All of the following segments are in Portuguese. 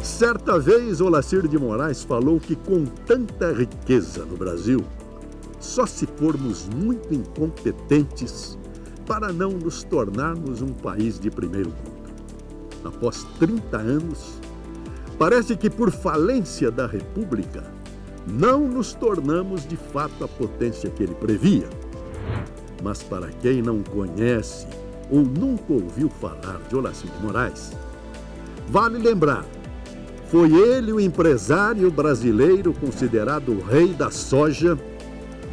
Certa vez, Olacir de Moraes falou que com tanta riqueza no Brasil, só se formos muito incompetentes para não nos tornarmos um país de primeiro mundo. Após 30 anos, parece que por falência da República, não nos tornamos de fato a potência que ele previa. Mas para quem não conhece ou nunca ouviu falar de Olacir de Moraes, vale lembrar, foi ele o empresário brasileiro considerado o rei da soja,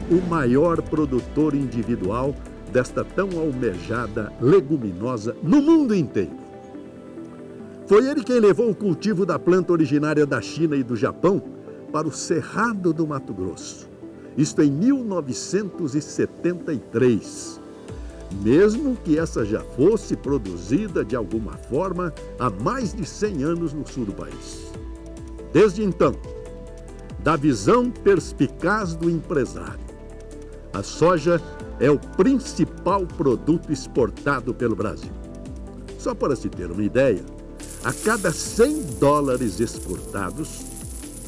o maior produtor individual desta tão almejada leguminosa no mundo inteiro. Foi ele quem levou o cultivo da planta originária da China e do Japão para o Cerrado do Mato Grosso. Isto em 1973. Mesmo que essa já fosse produzida de alguma forma há mais de 100 anos no sul do país. Desde então, da visão perspicaz do empresário, a soja é o principal produto exportado pelo Brasil. Só para se ter uma ideia, a cada 100 dólares exportados,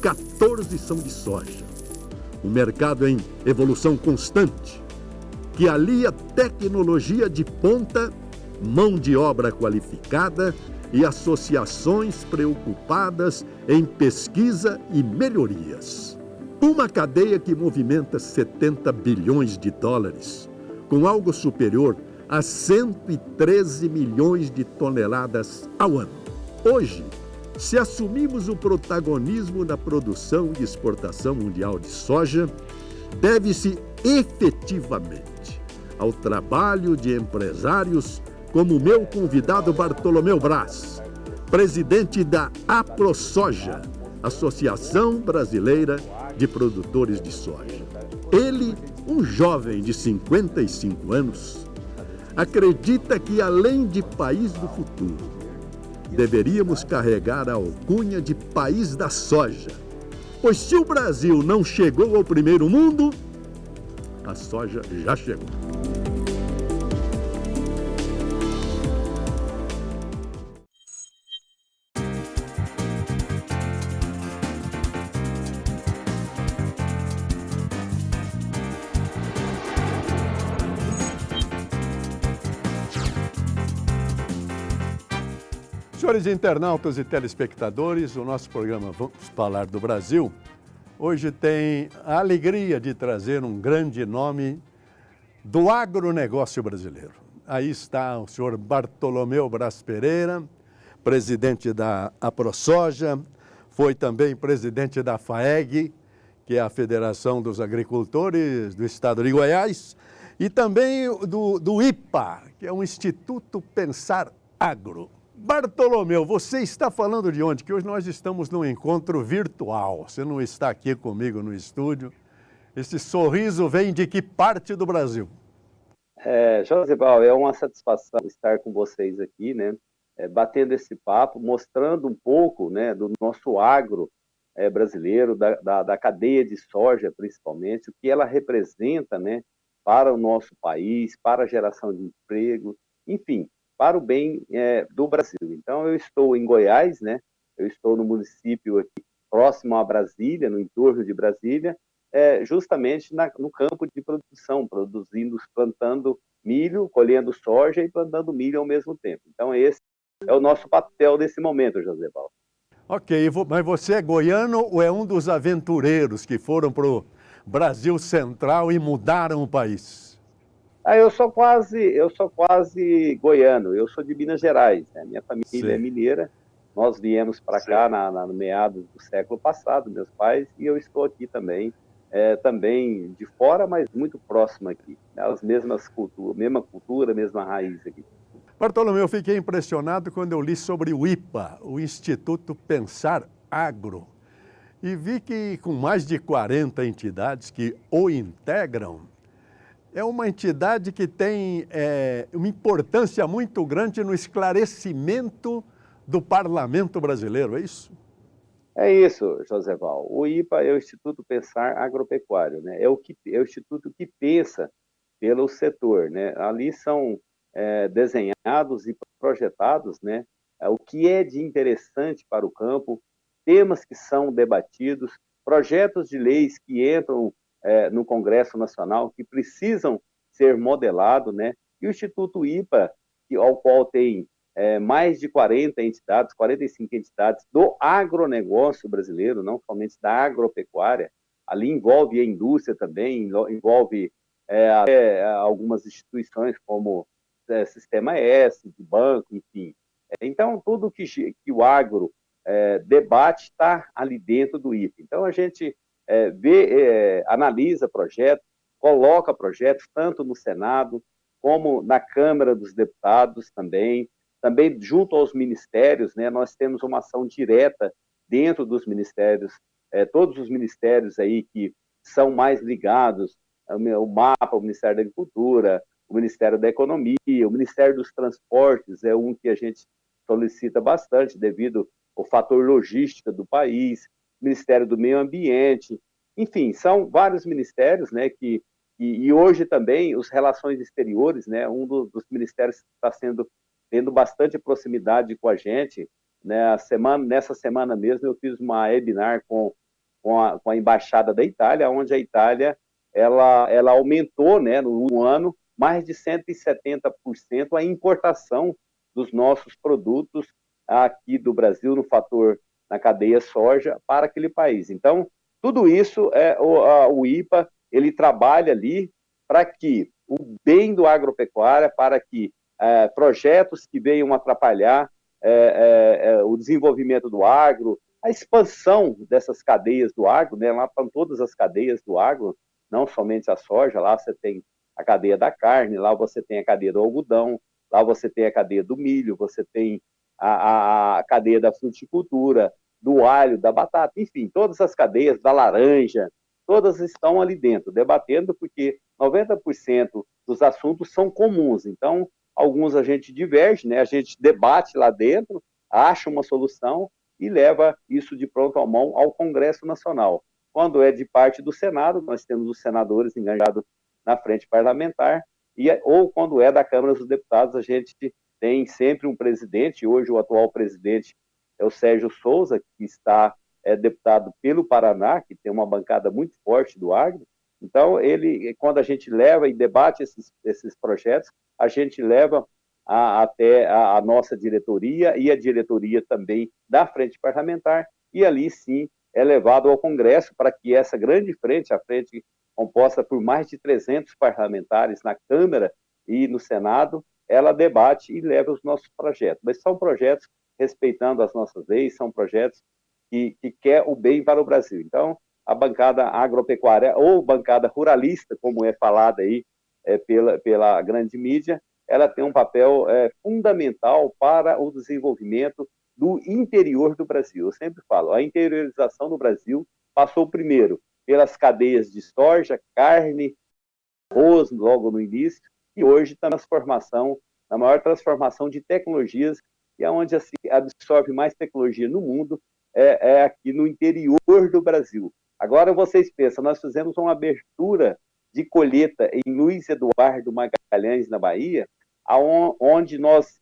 14 são de soja. Um mercado em evolução constante, que alia tecnologia de ponta, mão de obra qualificada e associações preocupadas em pesquisa e melhorias. Uma cadeia que movimenta 70 bilhões de dólares, com algo superior a 113 milhões de toneladas ao ano. Hoje, se assumimos o protagonismo na produção e exportação mundial de soja, deve-se efetivamente ao trabalho de empresários como o meu convidado Bartolomeu Braz, presidente da AproSoja, Associação Brasileira de Produtores de Soja. Ele, um jovem de 55 anos, acredita que, além de país do futuro, deveríamos carregar a alcunha de país da soja, pois se o Brasil não chegou ao primeiro mundo, a soja já chegou. Senhores internautas e telespectadores, o nosso programa Vamos Falar do Brasil, hoje tem a alegria de trazer um grande nome do agronegócio brasileiro. Aí está o senhor Bartolomeu Braz Pereira, presidente da AproSoja, foi também presidente da FAEG, que é a Federação dos Agricultores do Estado de Goiás, e também do IPA, que é o Instituto Pensar Agro. Bartolomeu, você está falando de onde? Que hoje nós estamos num encontro virtual. Você não está aqui comigo no estúdio. Esse sorriso vem de que parte do Brasil? Josebal, é uma satisfação estar com vocês aqui, né? Batendo esse papo, mostrando um pouco, né, do nosso agro brasileiro, da cadeia de soja, principalmente, o que ela representa, né, para o nosso país, para a geração de emprego, enfim, para o bem do Brasil. Então, eu estou em Goiás, né? Eu estou no município aqui próximo a Brasília, no entorno de Brasília, justamente no campo de produção, plantando milho, colhendo soja e plantando milho ao mesmo tempo. Então, esse é o nosso papel nesse momento, Josebal. Ok, mas você é goiano ou é um dos aventureiros que foram para o Brasil Central e mudaram o país? Eu sou quase goiano, eu sou de Minas Gerais, né? Minha família Sim. é mineira, nós viemos para cá no meados do século passado, meus pais, e eu estou aqui também, também de fora, mas muito próximo aqui, né? As mesmas culturas, mesma cultura, mesma raiz aqui. Bartolomeu, eu fiquei impressionado quando eu li sobre o IPA, o Instituto Pensar Agro, e vi que com mais de 40 entidades que o integram, é uma entidade que tem uma importância muito grande no esclarecimento do parlamento brasileiro, é isso? É isso, Joseval. O IPA é o Instituto Pensar Agropecuário, né? É o instituto que pensa pelo setor, né? Ali são desenhados e projetados, né, o que é de interessante para o campo, temas que são debatidos, projetos de leis que entram no Congresso Nacional, que precisam ser modelados, né? E o Instituto IPA, ao qual tem mais de 40 entidades, 45 entidades do agronegócio brasileiro, não somente da agropecuária, ali envolve a indústria também, envolve algumas instituições como Sistema S, de banco, enfim. Então, tudo que o agro debate está ali dentro do IPA. Então, a gente analisa projetos, coloca projetos tanto no Senado como na Câmara dos Deputados também junto aos ministérios, né, nós temos uma ação direta dentro dos ministérios, todos os ministérios aí que são mais ligados, o MAPA, o Ministério da Agricultura, o Ministério da Economia, o Ministério dos Transportes é um que a gente solicita bastante devido ao fator logística do país, Ministério do Meio Ambiente, enfim, são vários ministérios, né, e hoje também os Relações Exteriores, né, um dos ministérios que está tendo bastante proximidade com a gente, né, nessa semana mesmo eu fiz uma webinar com a Embaixada da Itália, onde a Itália ela aumentou, né, no ano, mais de 170% a importação dos nossos produtos aqui do Brasil, na cadeia soja, para aquele país. Então, tudo isso, o IPA, ele trabalha ali para que o bem do agropecuária, para que projetos que venham atrapalhar o desenvolvimento do agro, a expansão dessas cadeias do agro, né? Lá estão todas as cadeias do agro, não somente a soja, lá você tem a cadeia da carne, lá você tem a cadeia do algodão, lá você tem a cadeia do milho, você tem a cadeia da fruticultura, do alho, da batata, enfim, todas as cadeias, da laranja, todas estão ali dentro, debatendo, porque 90% dos assuntos são comuns, então alguns a gente diverge, né? A gente debate lá dentro, acha uma solução e leva isso de pronto à mão ao Congresso Nacional. Quando é de parte do Senado, nós temos os senadores engajados na frente parlamentar, ou quando é da Câmara dos Deputados, a gente tem sempre um presidente, hoje o atual presidente é o Sérgio Souza, que está deputado pelo Paraná, que tem uma bancada muito forte do agro. Então, quando a gente leva e debate esses projetos, a gente leva até a nossa diretoria e a diretoria também da frente parlamentar, e ali sim é levado ao Congresso para que essa grande frente, a frente composta por mais de 300 parlamentares na Câmara e no Senado, ela debate e leva os nossos projetos. Mas são projetos respeitando as nossas leis, são projetos que quer o bem para o Brasil. Então, a bancada agropecuária ou bancada ruralista, como é falada aí pela grande mídia, ela tem um papel fundamental para o desenvolvimento do interior do Brasil. Eu sempre falo, a interiorização do Brasil passou primeiro pelas cadeias de soja, carne, arroz, logo no início, e hoje está na maior transformação de tecnologias, e onde se absorve mais tecnologia no mundo é aqui no interior do Brasil. Agora vocês pensam, nós fizemos uma abertura de colheita em Luiz Eduardo Magalhães, na Bahia, onde nós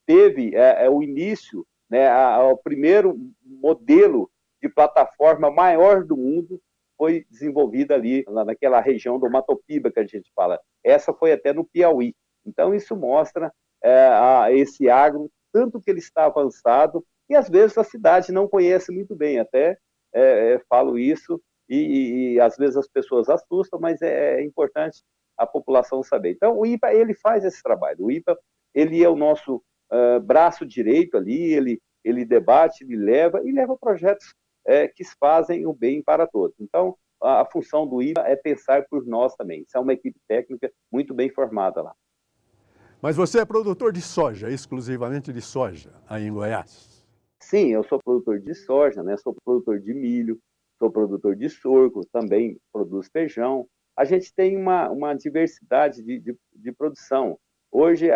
teve o início, né, o primeiro modelo de plataforma maior do mundo foi desenvolvida ali, naquela região do Mato Piba, que a gente fala. Essa foi até no Piauí. Então, isso mostra esse agro, tanto que ele está avançado, e às vezes a cidade não conhece muito bem, até falo isso, e às vezes as pessoas assustam, mas é importante a população saber. Então, o IPA, ele faz esse trabalho. O IPA, ele é o nosso braço direito ali, ele debate, ele leva projetos que fazem o bem para todos. Então, a função do IPA é pensar por nós também. Isso é uma equipe técnica muito bem formada lá. Mas você é produtor de soja, exclusivamente de soja, aí em Goiás? Sim, eu sou produtor de soja, né? Sou produtor de milho, sou produtor de sorgo, também produzo feijão. A gente tem uma diversidade de produção. Hoje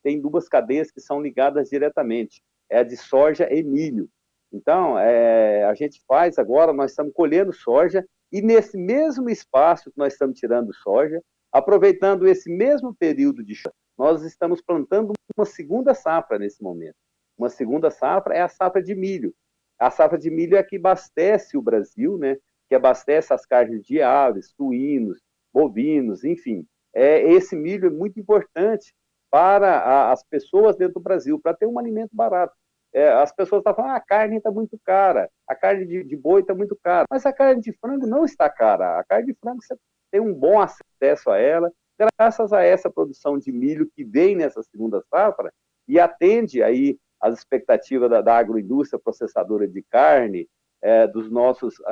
tem duas cadeias que são ligadas diretamente, é a de soja e milho. Então, a gente faz agora, nós estamos colhendo soja, e nesse mesmo espaço que nós estamos tirando soja, aproveitando esse mesmo período de chuva, nós estamos plantando uma segunda safra nesse momento. Uma segunda safra é a safra de milho. A safra de milho é a que abastece o Brasil, né? Que abastece as carnes de aves, suínos, bovinos, enfim. Esse milho é muito importante para as pessoas dentro do Brasil, para ter um alimento barato. As pessoas estão falando, a carne está muito cara, a carne de boi está muito cara, mas a carne de frango não está cara. A carne de frango você tem um bom acesso a ela, graças a essa produção de milho que vem nessa segunda safra e atende aí as expectativas da agroindústria processadora de carne, dos nossos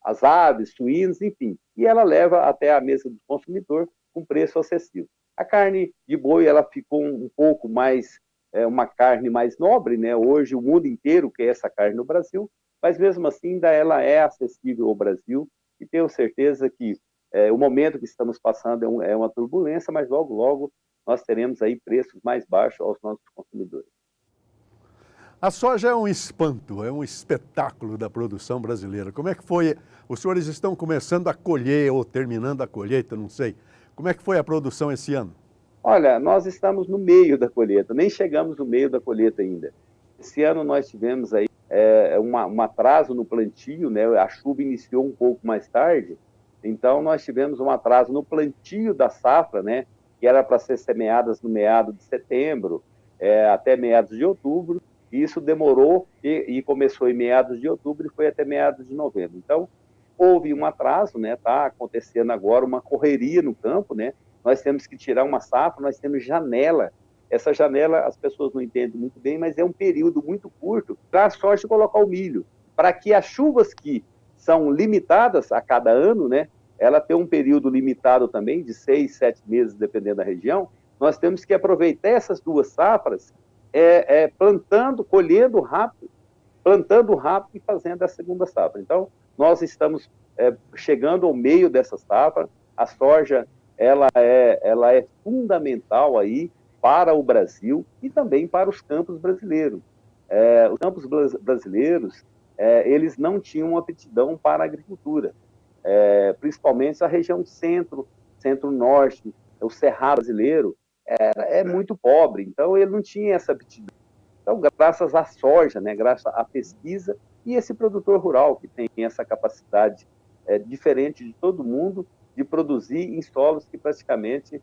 as aves, suínos, enfim, e ela leva até a mesa do consumidor com preço acessível. A carne de boi ela ficou um pouco mais uma carne mais nobre, né? Hoje o mundo inteiro quer essa carne no Brasil, mas mesmo assim ainda ela é acessível ao Brasil e tenho certeza que o momento que estamos passando é uma turbulência, mas logo, logo nós teremos aí preços mais baixos aos nossos consumidores. A soja é um espanto, é um espetáculo da produção brasileira. Como é que foi? Os senhores estão começando a colher ou terminando a colheita, não sei. Como é que foi a produção esse ano? Olha, nós estamos no meio da colheita, nem chegamos no meio da colheita ainda. Esse ano nós tivemos aí um atraso no plantio, né? A chuva iniciou um pouco mais tarde, então nós tivemos um atraso no plantio da safra, né? Que era para ser semeadas no meado de setembro até meados de outubro, e isso demorou e começou em meados de outubro e foi até meados de novembro. Então, houve um atraso, né? Está acontecendo agora uma correria no campo, né? Nós temos que tirar uma safra, nós temos janela. Essa janela as pessoas não entendem muito bem, mas é um período muito curto para a soja colocar o milho, para que as chuvas que são limitadas a cada ano, né? Ela tem um período limitado também, de 6, 7 meses, dependendo da região, nós temos que aproveitar essas duas safras, plantando, colhendo rápido e fazendo a segunda safra. Então, nós estamos chegando ao meio dessa safra, a soja ela é fundamental aí para o Brasil e também para os campos brasileiros. Os campos brasileiros, eles não tinham aptidão para a agricultura, principalmente a região centro-norte, o cerrado brasileiro é muito pobre, então ele não tinha essa aptidão. Então, graças à soja, né, graças à pesquisa e esse produtor rural que tem essa capacidade diferente de todo mundo de produzir em solos que praticamente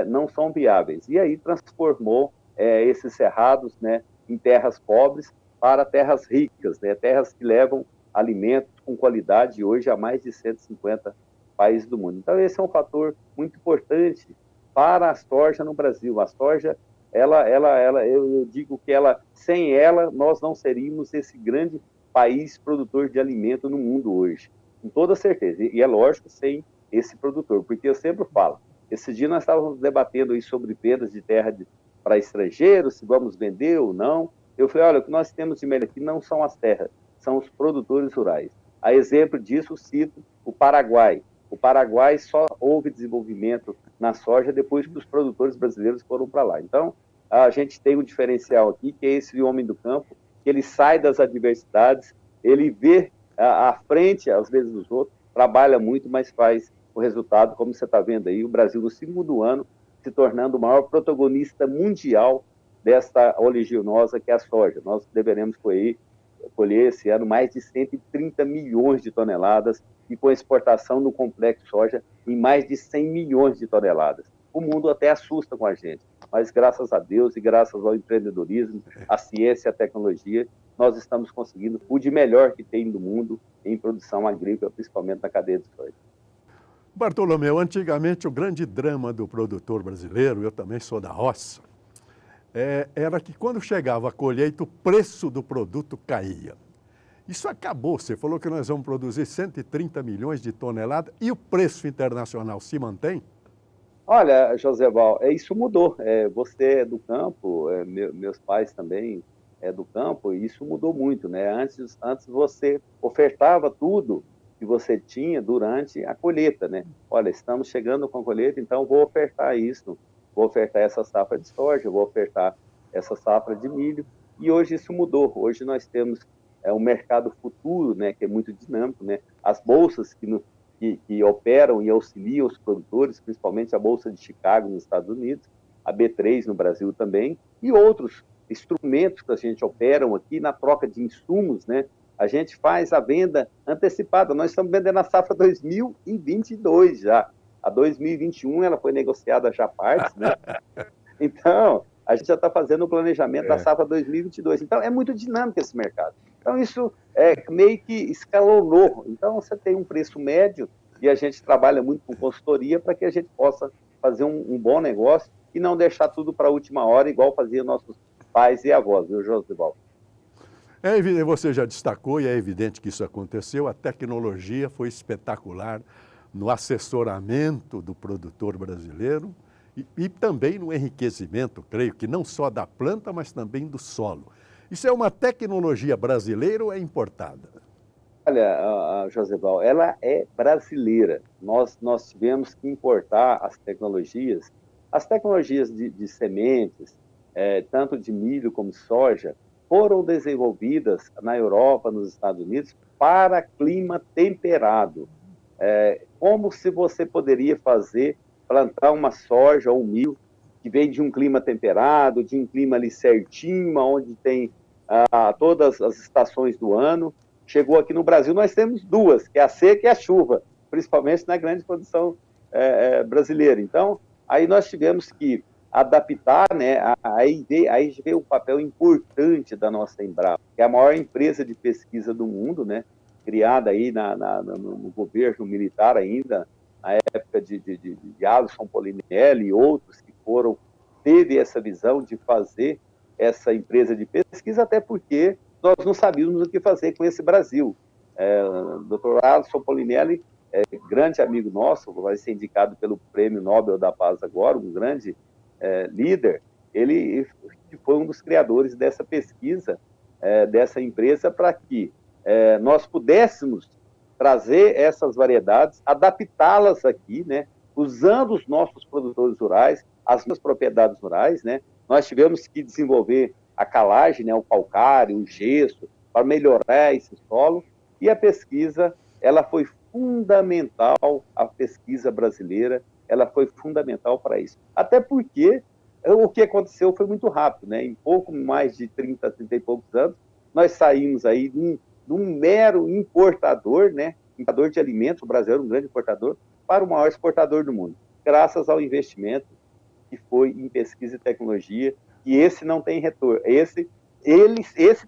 não são viáveis. E aí transformou esses cerrados, né, em terras pobres para terras ricas, né, terras que levam alimentos com qualidade hoje a mais de 150 países do mundo. Então, esse é um fator muito importante para a soja no Brasil. A soja, eu digo que sem ela, nós não seríamos esse grande país produtor de alimento no mundo hoje, com toda certeza. E é lógico, sem esse produtor, porque eu sempre falo, esse dia nós estávamos debatendo aí sobre vendas de terra para estrangeiros, se vamos vender ou não. Eu falei, olha, o que nós temos de melhor aqui não são as terras, são os produtores rurais. A exemplo disso, cito o Paraguai. O Paraguai só houve desenvolvimento na soja depois que os produtores brasileiros foram para lá. Então, a gente tem um diferencial aqui, que é esse homem do campo, que ele sai das adversidades, ele vê à frente, às vezes, dos outros, trabalha muito, mas faz o resultado, como você está vendo aí, o Brasil no segundo ano se tornando o maior protagonista mundial desta oleaginosa que é a soja. Nós deveremos colher esse ano mais de 130 milhões de toneladas e com exportação no complexo soja em mais de 100 milhões de toneladas. O mundo até assusta com a gente, mas graças a Deus e graças ao empreendedorismo, à ciência e à tecnologia, nós estamos conseguindo o de melhor que tem no mundo em produção agrícola, principalmente na cadeia de soja. Bartolomeu, antigamente o grande drama do produtor brasileiro, eu também sou da roça, era que quando chegava a colheita o preço do produto caía. Isso acabou, você falou que nós vamos produzir 130 milhões de toneladas e o preço internacional se mantém? Olha, Joséval, isso mudou. Você é do campo, meus pais também do campo, e isso mudou muito, né? Antes você ofertava tudo que você tinha durante a colheita, né? Olha, estamos chegando com a colheita, então vou ofertar isso, vou ofertar essa safra de soja, vou ofertar essa safra de milho, e hoje isso mudou. Hoje nós temos um mercado futuro, né, que é muito dinâmico, né? As bolsas que operam e auxiliam os produtores, principalmente a Bolsa de Chicago nos Estados Unidos, a B3 no Brasil também, e outros instrumentos que a gente operam aqui na troca de insumos, né? A gente faz a venda antecipada. Nós estamos vendendo a safra 2022 já. A 2021 ela foi negociada já partes, né? Então, a gente já está fazendo o planejamento da safra 2022. Então, é muito dinâmico esse mercado. Então, isso meio que escalonou. Então, você tem um preço médio e a gente trabalha muito com consultoria para que a gente possa fazer um bom negócio e não deixar tudo para a última hora, igual faziam nossos pais e avós, viu, Josival? Você já destacou, e é evidente que isso aconteceu, a tecnologia foi espetacular no assessoramento do produtor brasileiro e também no enriquecimento, creio que não só da planta, mas também do solo. Isso é uma tecnologia brasileira ou é importada? Olha, Josival, ela é brasileira. Nós tivemos que importar as tecnologias de sementes, tanto de milho como soja, foram desenvolvidas na Europa, nos Estados Unidos, para clima temperado. Como se você poderia plantar uma soja ou um milho que vem de um clima temperado, de um clima ali certinho, onde tem todas as estações do ano. Chegou aqui no Brasil, nós temos duas, que é a seca e a chuva, principalmente na grande produção brasileira. Então, aí nós tivemos que adaptar, né? Aí veio o papel importante da nossa Embrapa, que é a maior empresa de pesquisa do mundo, né? Criada aí no governo militar ainda, na época de Alisson Polinelli e outros que teve essa visão de fazer essa empresa de pesquisa, até porque nós não sabíamos o que fazer com esse Brasil. O Dr. Alisson Polinelli, grande amigo nosso, vai ser indicado pelo Prêmio Nobel da Paz agora, um grande líder, ele foi um dos criadores dessa pesquisa, dessa empresa, para que nós pudéssemos trazer essas variedades, adaptá-las aqui, né, usando os nossos produtores rurais, as nossas propriedades rurais, né. Nós tivemos que desenvolver a calagem, né, o calcário, o gesso, para melhorar esse solo, e a pesquisa, ela foi fundamental, a pesquisa brasileira, ela foi fundamental para isso. Até porque o que aconteceu foi muito rápido, né? Em pouco mais de 30 e poucos anos, nós saímos aí de um mero importador, né? Importador de alimentos, o Brasil era um grande importador, para o maior exportador do mundo, graças ao investimento que foi em pesquisa e tecnologia, e esse não tem retorno. Esse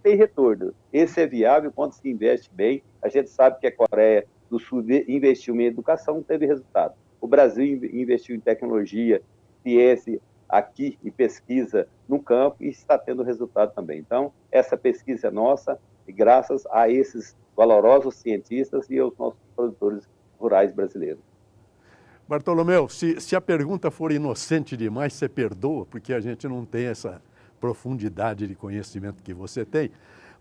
tem retorno. Esse é viável quando se investe bem. A gente sabe que a Coreia do Sul investiu em educação, não teve resultado. O Brasil investiu em tecnologia, ciência aqui e pesquisa no campo e está tendo resultado também. Então, essa pesquisa é nossa e graças a esses valorosos cientistas e aos nossos produtores rurais brasileiros. Bartolomeu, se a pergunta for inocente demais, você perdoa, porque a gente não tem essa profundidade de conhecimento que você tem.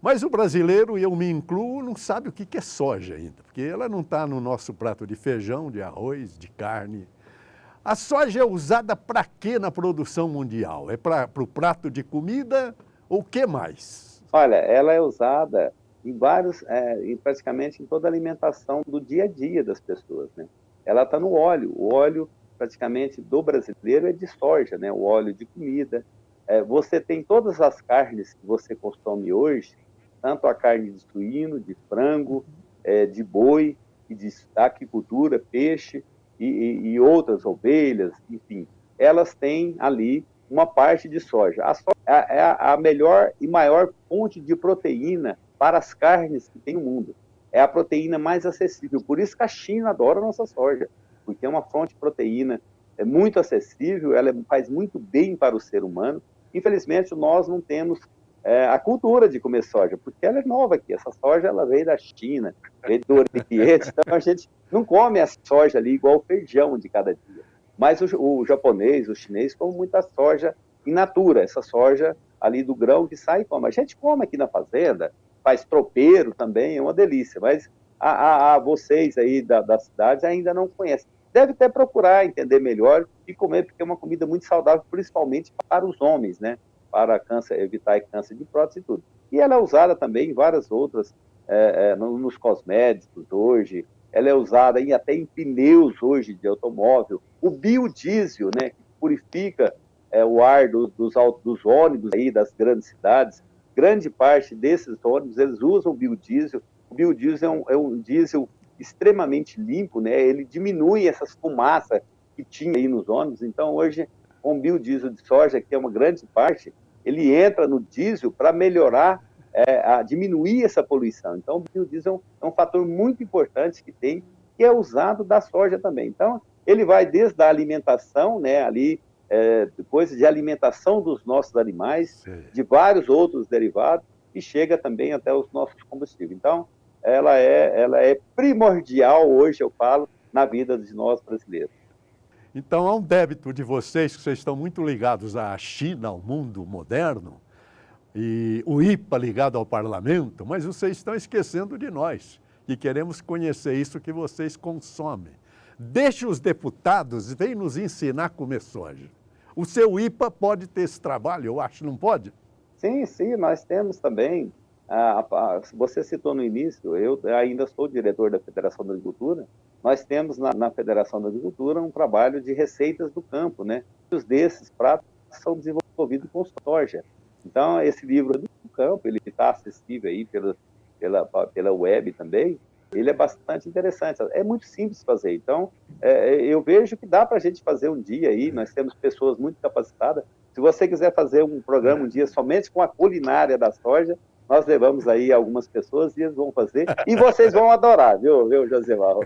Mas o brasileiro, e eu me incluo, não sabe o que é soja ainda, porque ela não está no nosso prato de feijão, de arroz, de carne. A soja é usada para quê na produção mundial? É para o prato de comida ou o que mais? Olha, ela é usada em praticamente em toda a alimentação do dia a dia das pessoas, né? Ela está no óleo. O óleo, praticamente, do brasileiro é de soja, né? O óleo de comida. Você tem todas as carnes que você consome hoje, tanto a carne de suíno, de frango, de boi, e de aquicultura, peixe e outras ovelhas, enfim. Elas têm ali uma parte de soja. A soja é a melhor e maior fonte de proteína para as carnes que tem no mundo. É a proteína mais acessível. Por isso que a China adora a nossa soja, porque é uma fonte de proteína muito acessível, ela faz muito bem para o ser humano. Infelizmente, nós não temos a cultura de comer soja, porque ela é nova aqui. Essa soja ela veio da China, veio do Oriente, então a gente não come a soja ali igual o feijão de cada dia. Mas o japonês, o chinês, come muita soja in natura, essa soja ali do grão que sai e come. A gente come aqui na fazenda, faz tropeiro também, é uma delícia, mas vocês aí das cidades ainda não conhecem. Deve até procurar entender melhor e comer, porque é uma comida muito saudável, principalmente para os homens, né? Para câncer, evitar câncer de próstata e tudo. E ela é usada também em várias outras, nos cosméticos hoje, ela é usada até em pneus hoje de automóvel. O biodiesel, né? Que purifica o ar dos ônibus aí das grandes cidades. Grande parte desses ônibus, eles usam biodiesel. O biodiesel é um diesel extremamente limpo, né? Ele diminui essas fumaças que tinha aí nos ônibus. Então, hoje, com o biodiesel de soja, que é uma grande parte, ele entra no diesel para melhorar, diminuir essa poluição. Então, o biodiesel é um fator muito importante que tem, que é usado da soja também. Então, ele vai desde a alimentação, né, ali, coisas de alimentação dos nossos animais, sim, de vários outros derivados, e chega também até os nossos combustíveis. Então, ela é primordial hoje, eu falo, na vida de nós brasileiros. Então, há um débito de vocês, que vocês estão muito ligados à China, ao mundo moderno, e o IPA ligado ao parlamento, mas vocês estão esquecendo de nós, que queremos conhecer isso que vocês consomem. Deixe os deputados, vem nos ensinar a comer soja. O seu IPA pode ter esse trabalho, eu acho, não pode? Sim, sim, nós temos também. Você citou no início, eu ainda sou diretor da Federação da Agricultura. Nós temos na Federação da Agricultura um trabalho de receitas do campo, né? Muitos desses pratos são desenvolvidos com soja. Então, esse livro do campo, ele está acessível aí pela web também. Ele é bastante interessante, é muito simples fazer. Então, eu vejo que dá para a gente fazer um dia aí, nós temos pessoas muito capacitadas. Se você quiser fazer um programa um dia somente com a culinária da soja, nós levamos aí algumas pessoas e eles vão fazer, e vocês vão adorar, viu Josival?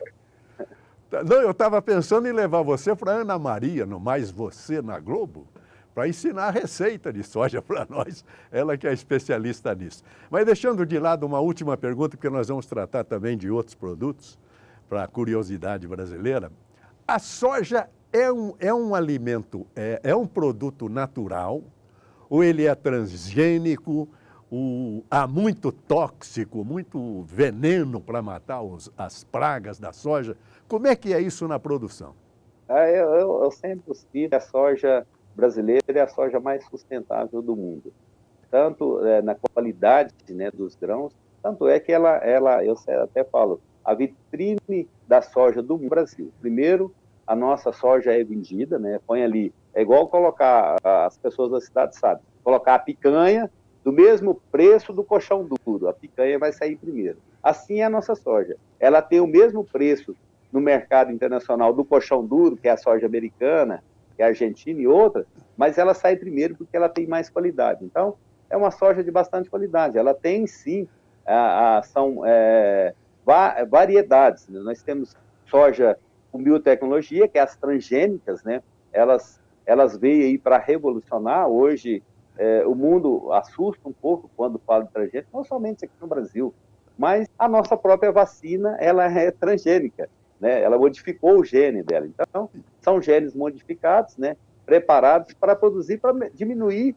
Não, eu estava pensando em levar você para Ana Maria, no Mais Você na Globo, para ensinar a receita de soja para nós, ela que é especialista nisso. Mas deixando de lado uma última pergunta, porque nós vamos tratar também de outros produtos, para a curiosidade brasileira. A soja é um alimento, é um produto natural, ou ele é transgênico, há muito tóxico, muito veneno para matar as pragas da soja? Como é que é isso na produção? Eu sempre considero a soja brasileira é a soja mais sustentável do mundo, tanto na qualidade, né, dos grãos, tanto é que eu até falo, a vitrine da soja do Brasil. Primeiro, a nossa soja é vendida, né, põe ali, é igual colocar, as pessoas da cidade sabem, colocar a picanha do mesmo preço do colchão duro, a picanha vai sair primeiro. Assim é a nossa soja, ela tem o mesmo preço no mercado internacional do colchão duro, que é a soja americana, que é a Argentina e outras, mas ela sai primeiro porque ela tem mais qualidade. Então, é uma soja de bastante qualidade. Ela tem, sim, são variedades. Né? Nós temos soja com biotecnologia, que é as transgênicas, né? Elas veio aí para revolucionar. Hoje, o mundo assusta um pouco quando fala de transgênica, não somente aqui no Brasil, mas a nossa própria vacina, ela é transgênica. Né? Ela modificou o gene dela. Então, são genes modificados, né? Preparados para produzir, para diminuir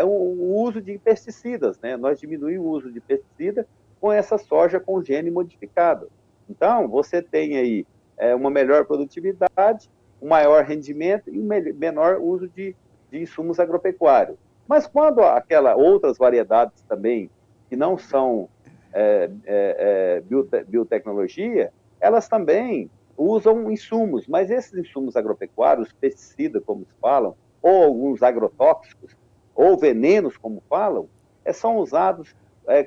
o uso de pesticidas. Né? Nós diminuímos o uso de pesticida com essa soja com gene modificado. Então, você tem aí uma melhor produtividade, um maior rendimento e um menor uso de insumos agropecuários. Mas quando outras variedades também, que não são biotecnologia, elas também usam insumos, mas esses insumos agropecuários, pesticidas, como se falam, ou alguns agrotóxicos, ou venenos, como falam, são usados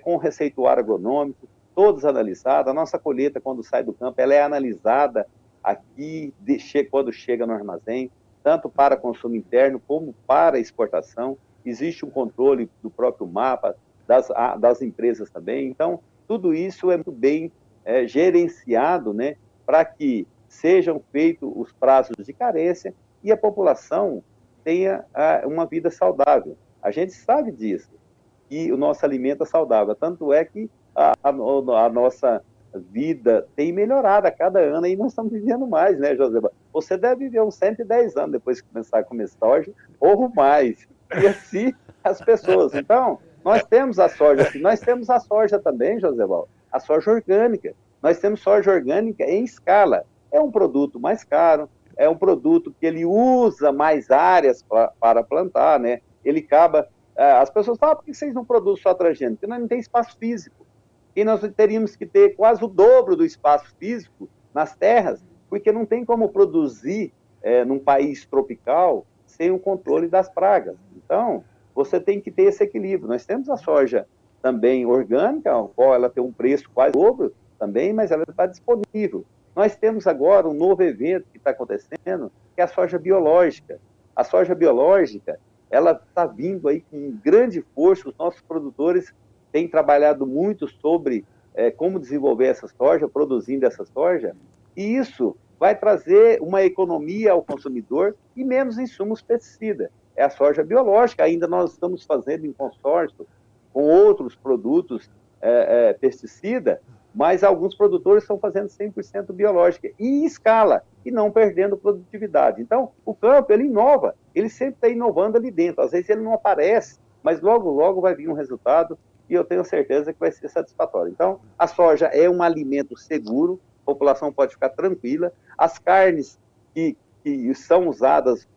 com receituário agronômico, todos analisados. A nossa colheita, quando sai do campo, ela é analisada aqui, quando chega no armazém, tanto para consumo interno como para exportação. Existe um controle do próprio mapa, das empresas também. Então, tudo isso é muito bem gerenciado, né, para que sejam feitos os prazos de carência e a população tenha uma vida saudável. A gente sabe disso, que o nosso alimento é saudável, tanto é que a nossa vida tem melhorado a cada ano e nós estamos vivendo mais, né, José? Você deve viver uns 110 anos depois de começar a comer soja, ou mais, e assim as pessoas. Então, nós temos a soja, nós temos a soja também, José Val, a soja orgânica. Nós temos soja orgânica em escala. É um produto mais caro, é um produto que ele usa mais áreas para plantar, né? Ele acaba... as pessoas falam, por que vocês não produzem só transgênico? Porque nós não temos espaço físico. E nós teríamos que ter quase o dobro do espaço físico nas terras, porque não tem como produzir num país tropical sem o controle das pragas. Então, você tem que ter esse equilíbrio. Nós temos a soja também orgânica, a qual ela tem um preço quase dobro também, mas ela está disponível. Nós temos agora um novo evento que está acontecendo, que é a soja biológica. A soja biológica, ela está vindo aí com grande força, os nossos produtores têm trabalhado muito sobre como desenvolver essa soja, produzindo essa soja, e isso vai trazer uma economia ao consumidor e menos insumos pesticidas. É a soja biológica, ainda nós estamos fazendo em consórcio com outros produtos pesticida, mas alguns produtores estão fazendo 100% biológica, e em escala, e não perdendo produtividade. Então, o campo, ele inova, ele sempre está inovando ali dentro. Às vezes ele não aparece, mas logo, logo vai vir um resultado, e eu tenho certeza que vai ser satisfatório. Então, a soja é um alimento seguro, a população pode ficar tranquila. As carnes que são usadas,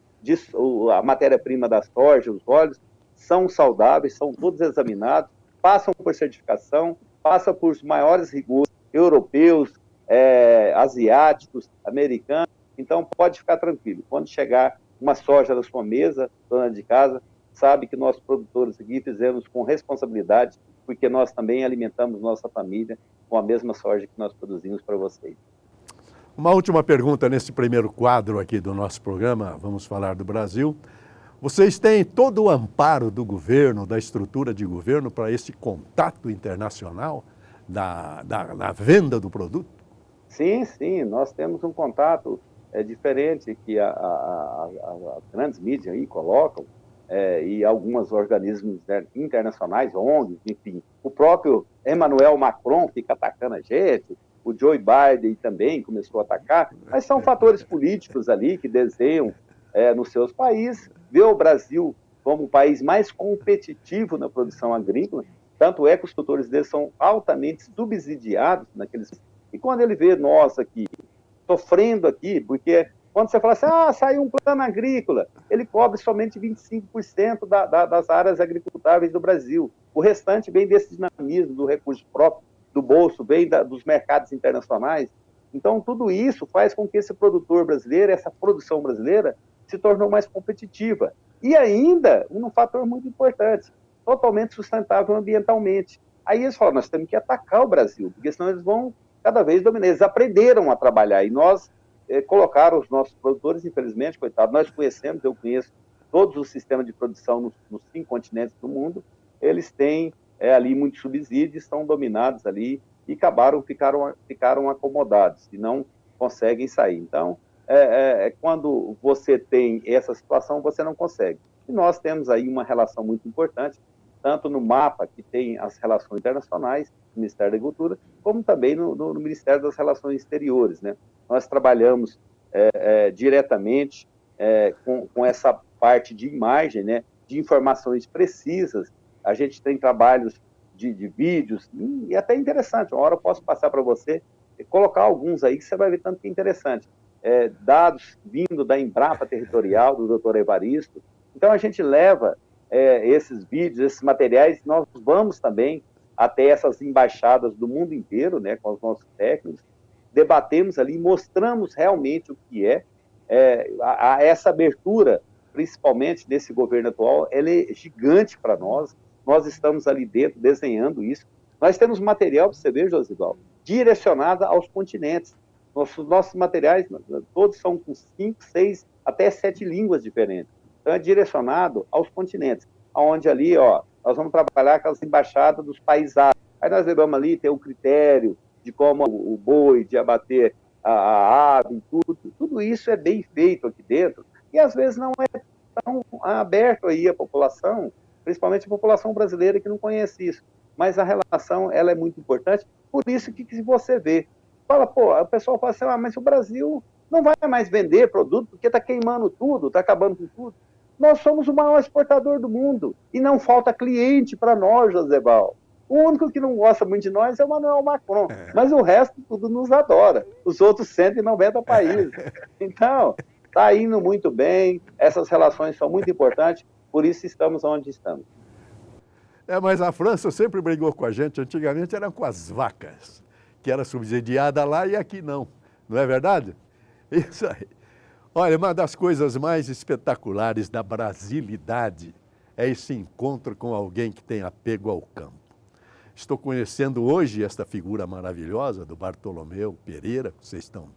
a matéria-prima da soja, os óleos, são saudáveis, são todos examinados, passam por certificação, passa por os maiores rigores europeus, asiáticos, americanos. Então, pode ficar tranquilo. Quando chegar uma soja na sua mesa, dona de casa, sabe que nós produtores aqui fizemos com responsabilidade, porque nós também alimentamos nossa família com a mesma soja que nós produzimos para vocês. Uma última pergunta nesse primeiro quadro aqui do nosso programa, vamos falar do Brasil. Vocês têm todo o amparo do governo, da estrutura de governo, para esse contato internacional na venda do produto? Sim, sim, nós temos um contato diferente que as grandes mídias aí colocam, e alguns organismos internacionais, ONGs, enfim. O próprio Emmanuel Macron fica atacando a gente, o Joe Biden também começou a atacar, mas são fatores políticos ali que desejam, nos seus países, ver o Brasil como o país mais competitivo na produção agrícola, tanto é que os tutores deles são altamente subsidiados naqueles... E quando ele vê nós aqui, sofrendo aqui, porque quando você fala assim, saiu um plano agrícola, ele cobre somente 25% das áreas agricultáveis do Brasil. O restante vem desse dinamismo, do recurso próprio, do bolso, vem dos mercados internacionais. Então, tudo isso faz com que esse produtor brasileiro, essa produção brasileira, se tornou mais competitiva. E ainda, um fator muito importante, totalmente sustentável ambientalmente. Aí eles falam, nós temos que atacar o Brasil, porque senão eles vão cada vez dominar. Eles aprenderam a trabalhar, e nós colocaram os nossos produtores, infelizmente, coitado, nós conhecemos, eu conheço todos os sistemas de produção nos 5 continentes do mundo, eles têm ali muitos subsídios, estão dominados ali, e ficaram acomodados, e não conseguem sair. Então, quando você tem essa situação, você não consegue. E nós temos aí uma relação muito importante, tanto no mapa, que tem as relações internacionais, do Ministério da Agricultura, como também no Ministério das Relações Exteriores, né? Nós trabalhamos diretamente com essa parte de imagem, né? De informações precisas. A gente tem trabalhos de vídeos, e até interessante, uma hora eu posso passar para você, colocar alguns aí, que você vai ver tanto que é interessante. Dados vindo da Embrapa Territorial, do Dr. Evaristo. Então, a gente leva esses vídeos, esses materiais, nós vamos também até essas embaixadas do mundo inteiro, né, com os nossos técnicos, debatemos ali, mostramos realmente o que essa abertura, principalmente nesse governo atual, ela é gigante para nós estamos ali dentro desenhando isso. Nós temos material, para você ver, Josival, direcionado aos continentes. Nossos materiais, todos são com 5, 6, até 7 línguas diferentes. Então, é direcionado aos continentes, onde ali, nós vamos trabalhar com as embaixadas dos países árabes. Aí nós levamos ali, tem o critério de como o boi, de abater a ave, tudo isso é bem feito aqui dentro, e às vezes não é tão aberto aí a população, principalmente a população brasileira que não conhece isso. Mas a relação, ela é muito importante, por isso que se você vê, o pessoal fala assim, mas o Brasil não vai mais vender produto porque está queimando tudo, está acabando com tudo. Nós somos o maior exportador do mundo e não falta cliente para nós, Josebal. O único que não gosta muito de nós é o Emmanuel Macron, mas o resto tudo nos adora. Os outros 190 países. Então, está indo muito bem, essas relações são muito importantes, por isso estamos onde estamos. Mas a França sempre brigou com a gente, antigamente era com as vacas, que era subsidiada lá e aqui não. Não é verdade? Isso aí. Olha, uma das coisas mais espetaculares da brasilidade é esse encontro com alguém que tem apego ao campo. Estou conhecendo hoje esta figura maravilhosa do Bartolomeu Pereira, que vocês estão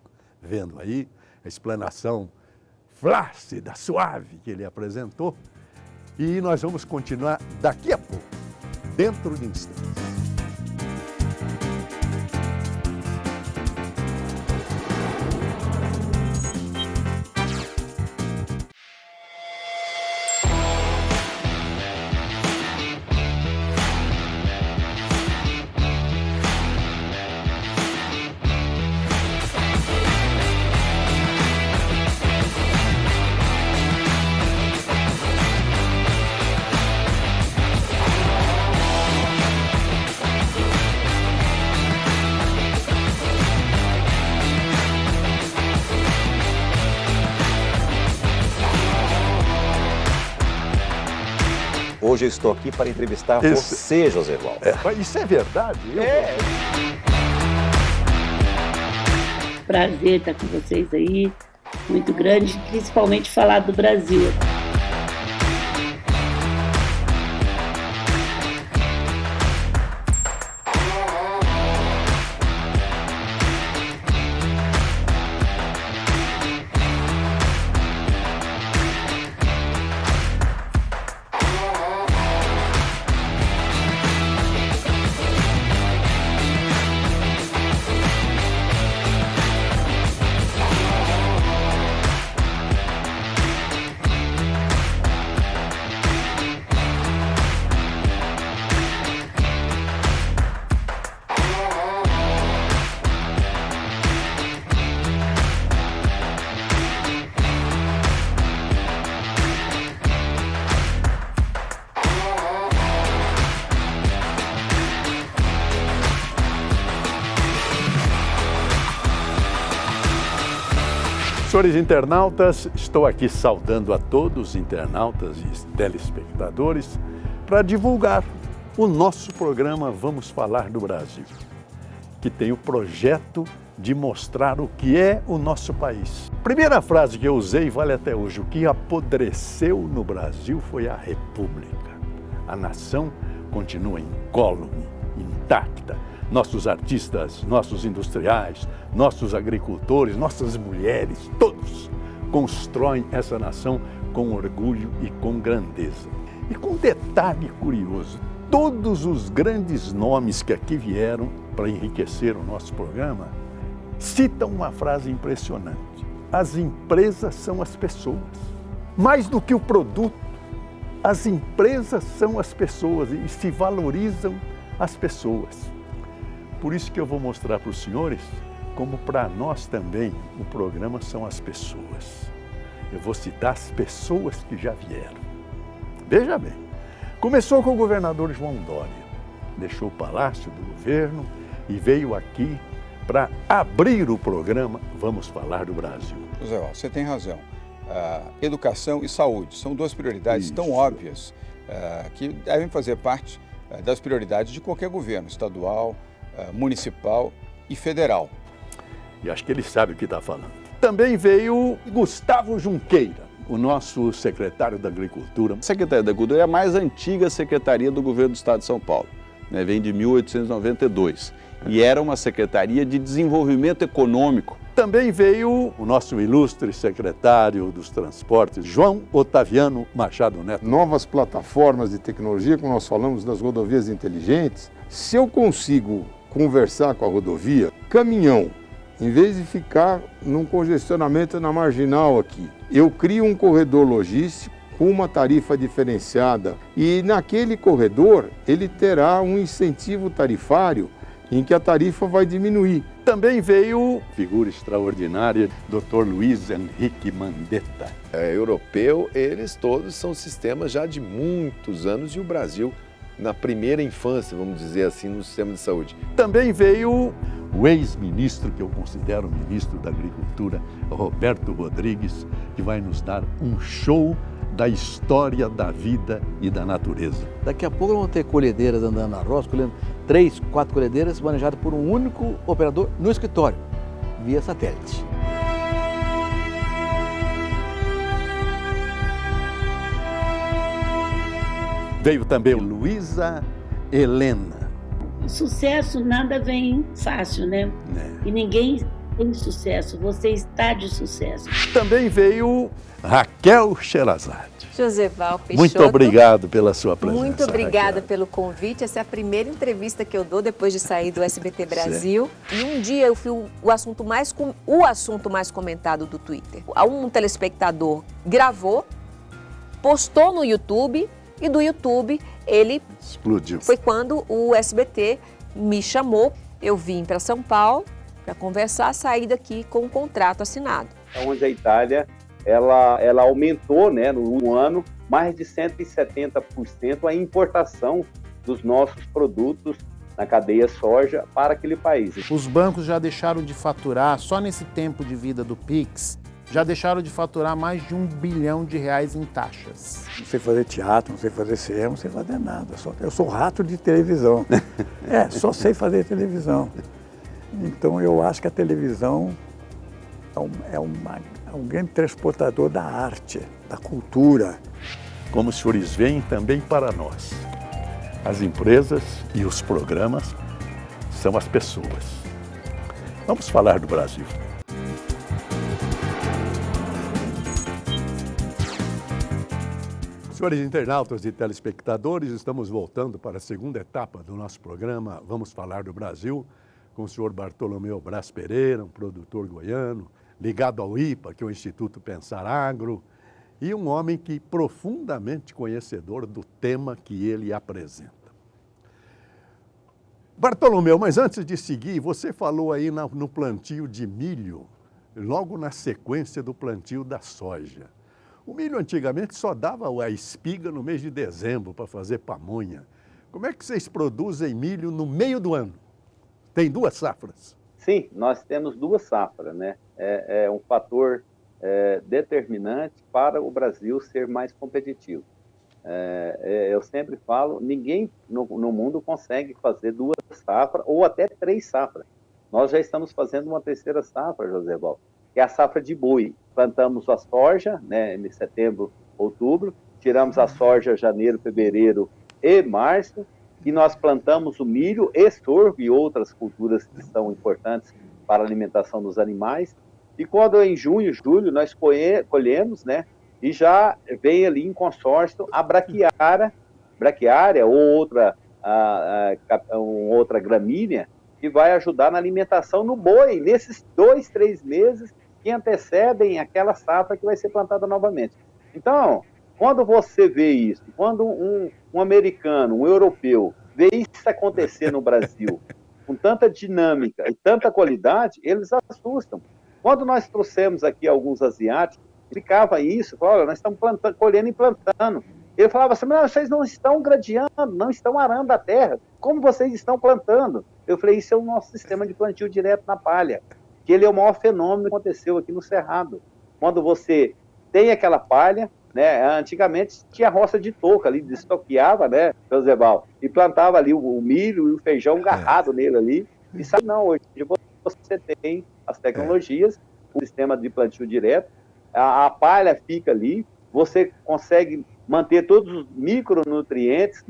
vendo aí, a explanação flácida, suave que ele apresentou. E nós vamos continuar daqui a pouco, dentro de instantes. Hoje eu estou aqui para entrevistar você, José Walter. Isso é verdade? Prazer estar com vocês aí, muito grande, principalmente falar do Brasil. Senhores internautas, estou aqui saudando a todos os internautas e telespectadores para divulgar o nosso programa Vamos Falar do Brasil, que tem o projeto de mostrar o que é o nosso país. A primeira frase que eu usei vale até hoje: o que apodreceu no Brasil foi a República. A nação continua incólume, intacta. Nossos artistas, nossos industriais, nossos agricultores, nossas mulheres, todos constroem essa nação com orgulho e com grandeza. E com um detalhe curioso, todos os grandes nomes que aqui vieram para enriquecer o nosso programa citam uma frase impressionante: as empresas são as pessoas. Mais do que o produto, as empresas são as pessoas e se valorizam as pessoas. Por isso que eu vou mostrar para os senhores como para nós também o programa são as pessoas. Eu vou citar as pessoas que já vieram. Veja bem, começou com o governador João Dória. Deixou o Palácio do Governo e veio aqui para abrir o programa Vamos Falar do Brasil. José, você tem razão. Educação e saúde são duas prioridades tão óbvias que devem fazer parte das prioridades de qualquer governo, estadual, municipal e federal. E acho que ele sabe o que está falando. Também veio Gustavo Junqueira, o nosso secretário da Agricultura. A Secretaria da Agricultura é a mais antiga secretaria do governo do Estado de São Paulo, né? Vem de 1892 e era uma secretaria de desenvolvimento econômico. Também veio o nosso ilustre secretário dos Transportes, João Otaviano Machado Neto. Novas plataformas de tecnologia, como nós falamos das rodovias inteligentes. Se eu consigo conversar com a rodovia, caminhão, em vez de ficar num congestionamento na marginal aqui, eu crio um corredor logístico com uma tarifa diferenciada e naquele corredor ele terá um incentivo tarifário em que a tarifa vai diminuir. Também veio figura extraordinária, Dr. Luiz Henrique Mandetta. Europeu, eles todos são sistemas já de muitos anos e o Brasil na primeira infância, vamos dizer assim, no sistema de saúde. Também veio o ex-ministro, que eu considero ministro da Agricultura, Roberto Rodrigues, que vai nos dar um show da história da vida e da natureza. Daqui a pouco vamos ter colhedeiras andando na roça, colhendo 3, 4 colhedeiras manejadas por um único operador no escritório, via satélite. Veio também Luísa Helena. O sucesso nada vem fácil, né? E ninguém tem sucesso, você está de sucesso. Também veio Raquel Sherazade. Joseval Peixoto. Muito obrigado pela sua presença. Muito obrigada Raquel. pelo convite. Essa é a primeira entrevista que eu dou depois de sair do SBT Brasil. E um dia eu fui o assunto mais comentado do Twitter. Um telespectador gravou, postou no YouTube e do YouTube ele explodiu. Foi quando o SBT me chamou. Eu vim para São Paulo para conversar, sair daqui com um contrato assinado. Onde a Itália ela aumentou, né, no ano, mais de 170% a importação dos nossos produtos na cadeia soja para aquele país. Os bancos já deixaram de faturar, só nesse tempo de vida do Pix, já deixaram de faturar mais de R$1 bilhão em taxas. Não sei fazer teatro, não sei fazer cinema, não sei fazer nada. Eu sou rato de televisão. Só sei fazer televisão. Então eu acho que a televisão é um grande transportador da arte, da cultura. Como os senhores veem também para nós, as empresas e os programas são as pessoas. Vamos falar do Brasil. Senhores internautas e telespectadores, estamos voltando para a segunda etapa do nosso programa Vamos Falar do Brasil, com o senhor Bartolomeu Braz Pereira, um produtor goiano, ligado ao IPA, que é o Instituto Pensar Agro, e um homem que profundamente conhecedor do tema que ele apresenta. Bartolomeu, mas antes de seguir, você falou aí no plantio de milho, logo na sequência do plantio da soja. O milho antigamente só dava a espiga no mês de dezembro para fazer pamonha. Como é que vocês produzem milho no meio do ano? Tem 2 safras? Sim, nós temos 2 safras, né? É um fator determinante para o Brasil ser mais competitivo. Eu sempre falo, ninguém no mundo consegue fazer 2 safras ou até 3 safras. Nós já estamos fazendo uma 3ª safra, Joseval, que é a safra de boi. Plantamos a soja, né, em setembro, outubro, tiramos a soja em janeiro, fevereiro e março, e nós plantamos o milho e sorgo e outras culturas que são importantes para a alimentação dos animais. E quando em junho, julho, nós colhemos, né, e já vem ali em consórcio a braquiária ou outra gramínea, que vai ajudar na alimentação no boi, nesses 2, 3 meses que antecedem aquela safra que vai ser plantada novamente. Então, quando você vê isso, quando um americano, um europeu, vê isso acontecer no Brasil, com tanta dinâmica e tanta qualidade, eles assustam. Quando nós trouxemos aqui alguns asiáticos, explicava isso, falava, nós estamos colhendo e plantando. Ele falava assim, não, vocês não estão gradeando, não estão arando a terra, como vocês estão plantando? Eu falei, isso é o nosso sistema de plantio direto na palha, que ele é o maior fenômeno que aconteceu aqui no Cerrado. Quando você tem aquela palha, né, antigamente tinha roça de touca ali, destoqueava, né, Joseval, e plantava ali o milho e o feijão garrado nele ali, e sabe, não, hoje você tem as tecnologias, o sistema de plantio direto, a palha fica ali, você consegue manter todos os micronutrientes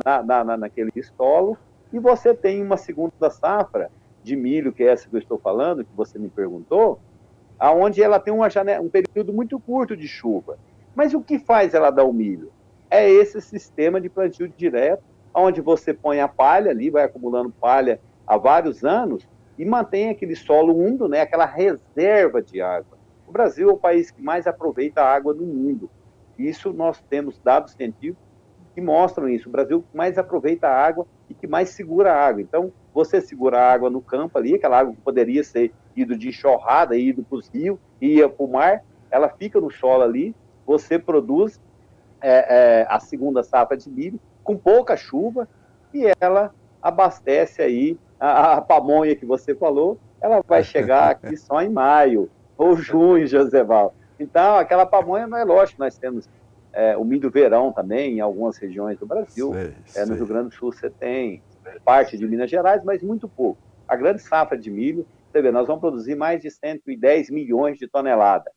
naquele solo, e você tem uma segunda safra de milho, que é essa que eu estou falando, que você me perguntou, aonde ela tem um período muito curto de chuva. Mas o que faz ela dar o milho? É esse sistema de plantio direto, onde você põe a palha ali, vai acumulando palha há vários anos, e mantém aquele solo úmido, né, aquela reserva de água. O Brasil é o país que mais aproveita a água no mundo. Isso nós temos dados científicos que mostram isso. O Brasil mais aproveita a água e que mais segura a água. Então, você segura a água no campo ali, aquela água que poderia ser ido de enxurrada, ido para os rios, ia para o mar, ela fica no solo ali, você produz a segunda safra de milho com pouca chuva e ela abastece aí a pamonha que você falou, ela vai chegar aqui só em maio ou junho, Joseval. Então, aquela pamonha não é lógico, nós temos o milho verão também em algumas regiões do Brasil. No Rio Grande do Sul você tem parte de Minas Gerais, mas muito pouco. A grande safra de milho, você vê, nós vamos produzir mais de 110 milhões de toneladas.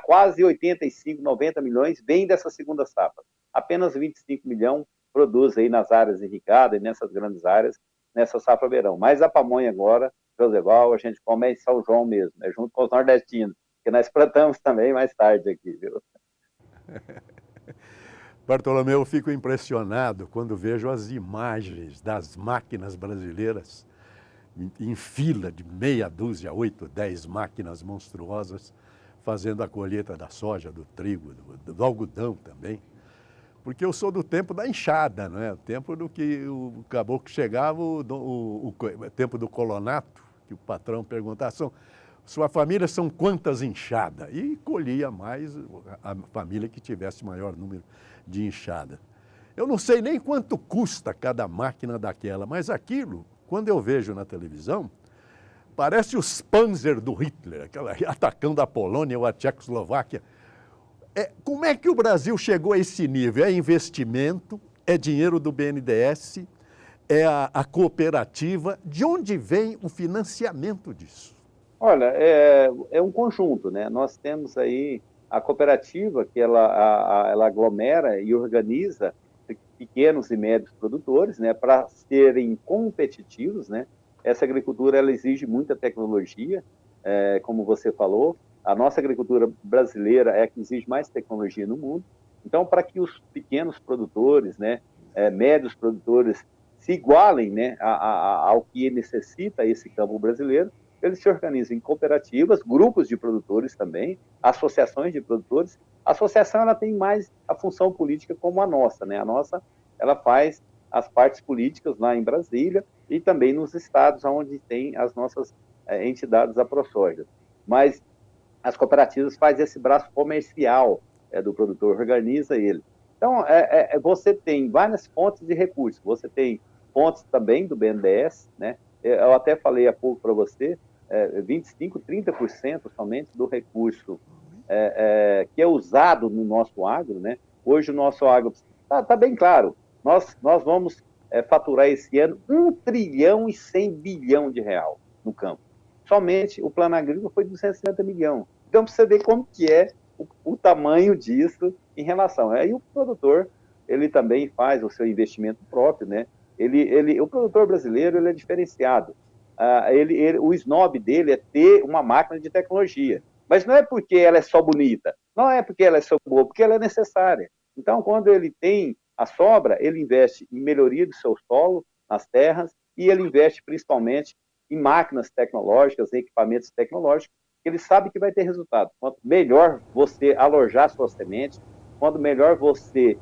Quase 85, 90 milhões vem dessa segunda safra. Apenas 25 milhões produz aí nas áreas irrigadas e nessas grandes áreas, nessa safra verão. Mas a pamonha agora, Joseval, a gente come em São João mesmo, né, junto com os nordestinos, que nós plantamos também mais tarde aqui, viu? Bartolomeu, eu fico impressionado quando vejo as imagens das máquinas brasileiras em fila de meia dúzia, 8, 10 máquinas monstruosas, fazendo a colheita da soja, do trigo, do algodão também. Porque eu sou do tempo da enxada, não é? O tempo do que o caboclo chegava, o tempo do colonato, que o patrão perguntava, sua família são quantas enxadas? E colhia mais a família que tivesse maior número de enxada. Eu não sei nem quanto custa cada máquina daquela, mas aquilo, quando eu vejo na televisão, parece os Panzer do Hitler, atacando a Polônia ou a Tchecoslováquia. Como é que o Brasil chegou a esse nível? É investimento, é dinheiro do BNDES, é a cooperativa. De onde vem o financiamento disso? Olha, é um conjunto, né? Nós temos aí a cooperativa que ela aglomera e organiza pequenos e médios produtores, né, para serem competitivos, né? Essa agricultura ela exige muita tecnologia, como você falou. A nossa agricultura brasileira é a que exige mais tecnologia no mundo. Então, para que os pequenos produtores, né, médios produtores, se igualem, né, ao que necessita esse campo brasileiro, eles se organizam em cooperativas, grupos de produtores também, associações de produtores. A associação ela tem mais a função política como a nossa, né? A nossa ela faz as partes políticas lá em Brasília e também nos estados onde tem as nossas entidades aprosojas. Mas as cooperativas fazem esse braço comercial do produtor, organiza ele. Então, você tem várias fontes de recursos. Você tem fontes também do BNDES, né? Eu até falei há pouco para você, 25%, 30% somente do recurso que é usado no nosso agro, né? Hoje o nosso agro está bem claro. Nós vamos faturar esse ano 1 trilhão e 100 bilhão de real no campo. Somente o plano agrícola foi 250 milhões. Então, para você ver como que é o tamanho disso em relação. Aí o produtor, ele também faz o seu investimento próprio, né? O produtor brasileiro ele é diferenciado. O snob dele é ter uma máquina de tecnologia. Mas não é porque ela é só bonita, não é porque ela é só boa, porque ela é necessária. Então, quando ele tem a sobra, ele investe em melhoria do seu solo, nas terras, e ele investe principalmente em máquinas tecnológicas, em equipamentos tecnológicos, que ele sabe que vai ter resultado. Quanto melhor você alojar suas sementes, quanto melhor você,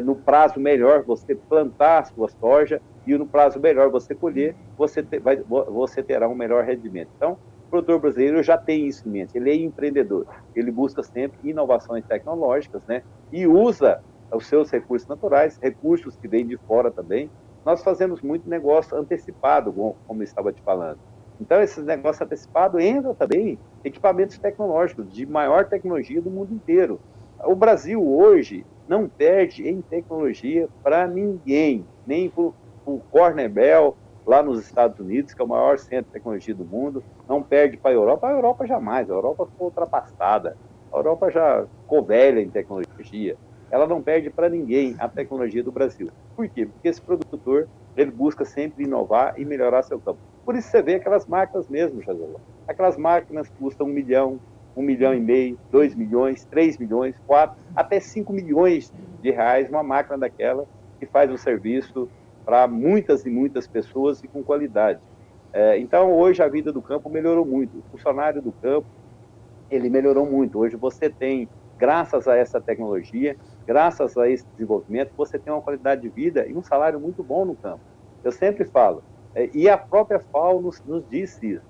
no prazo melhor, você plantar a sua soja, e no prazo melhor você colher, você terá um melhor rendimento. Então, o produtor brasileiro já tem isso em mente, ele é empreendedor, ele busca sempre inovações tecnológicas, né? E usa os seus recursos naturais, recursos que vêm de fora também. Nós fazemos muito negócio antecipado, como eu estava te falando. Então, esse negócio antecipado entra também equipamentos tecnológicos de maior tecnologia do mundo inteiro. O Brasil hoje não perde em tecnologia para ninguém, nem para o Cornell Bell, lá nos Estados Unidos, que é o maior centro de tecnologia do mundo, não perde para a Europa jamais, a Europa ficou ultrapassada, a Europa já ficou velha em tecnologia, ela não perde para ninguém a tecnologia do Brasil. Por quê? Porque esse produtor, ele busca sempre inovar e melhorar seu campo. Por isso você vê aquelas máquinas mesmo, Jazela. Aquelas máquinas custam 1 milhão, 1,5 milhão, 2 milhões, 3 milhões, 4, até 5 milhões de reais, uma máquina daquela que faz um serviço para muitas e muitas pessoas e com qualidade. Então, hoje a vida do campo melhorou muito. O funcionário do campo, ele melhorou muito. Hoje você tem, graças a essa tecnologia, graças a esse desenvolvimento, você tem uma qualidade de vida e um salário muito bom no campo. Eu sempre falo, e a própria FAO nos disse isso.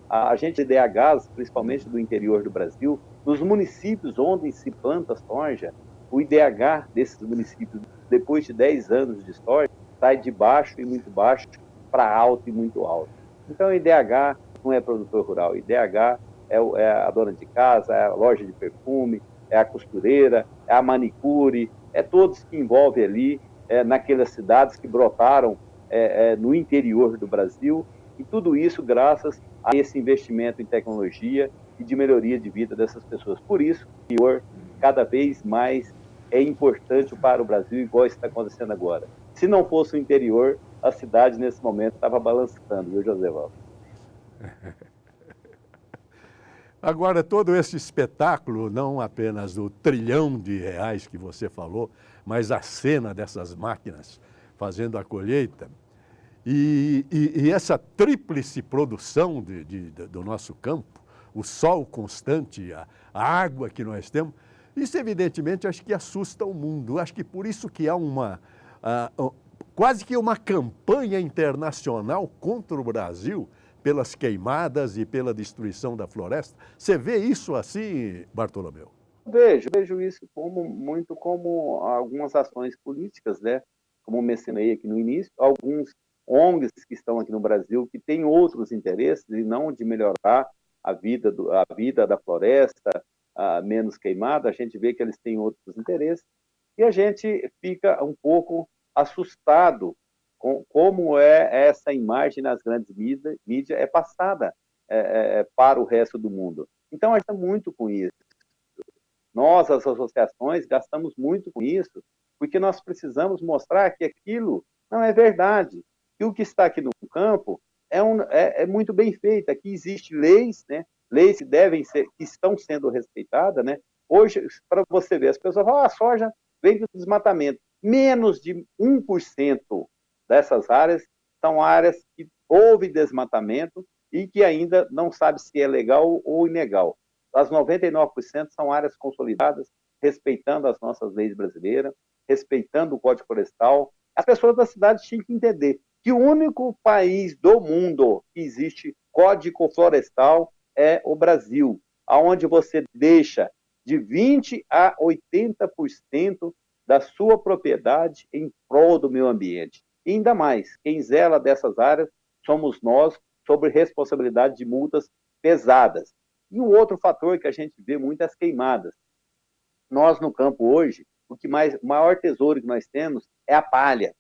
A gente de IDHs, principalmente do interior do Brasil, nos municípios onde se planta soja, o IDH desses municípios, depois de 10 anos de história, sai de baixo e muito baixo para alto e muito alto. Então, o IDH não é produtor rural, o IDH é a dona de casa, é a loja de perfume, é a costureira, é a manicure, é todos que envolvem ali, naquelas cidades que brotaram no interior do Brasil, e tudo isso graças a esse investimento em tecnologia e de melhoria de vida dessas pessoas. Por isso, o interior cada vez mais é importante para o Brasil, igual está acontecendo agora. Se não fosse o interior, a cidade nesse momento estava balançando, viu, José Valdo? Agora, todo esse espetáculo, não apenas do trilhão de reais que você falou, mas a cena dessas máquinas fazendo a colheita e essa tríplice produção do nosso campo, o sol constante, a água que nós temos, isso evidentemente acho que assusta o mundo. Acho que por isso que há quase que uma campanha internacional contra o Brasil pelas queimadas e pela destruição da floresta. Você vê isso assim, Bartolomeu? Vejo isso muito como algumas ações políticas, né? Como mencionei aqui no início, alguns ONGs que estão aqui no Brasil que têm outros interesses e não de melhorar a vida da floresta, menos queimada. A gente vê que eles têm outros interesses e a gente fica um pouco assustado com como essa imagem nas grandes mídias é passada para o resto do mundo. Então, a gente está muito com isso. Nós, as associações, gastamos muito com isso, porque nós precisamos mostrar que aquilo não é verdade. E o que está aqui no campo é muito bem feito. Aqui existem leis, né? Leis que estão sendo respeitadas, né? Hoje, para você ver, as pessoas falam, a soja vem do desmatamento. Menos de 1% dessas áreas são áreas que houve desmatamento e que ainda não sabe se é legal ou ilegal. As 99% são áreas consolidadas, respeitando as nossas leis brasileiras, respeitando o Código Florestal. As pessoas da cidade tinham que entender que o único país do mundo que existe Código Florestal é o Brasil, onde você deixa de 20% a 80% da sua propriedade em prol do meio ambiente. E ainda mais, quem zela dessas áreas somos nós, sob responsabilidade de multas pesadas. E um outro fator que a gente vê muito é as queimadas. Nós, no campo hoje, o maior tesouro que nós temos é a palha,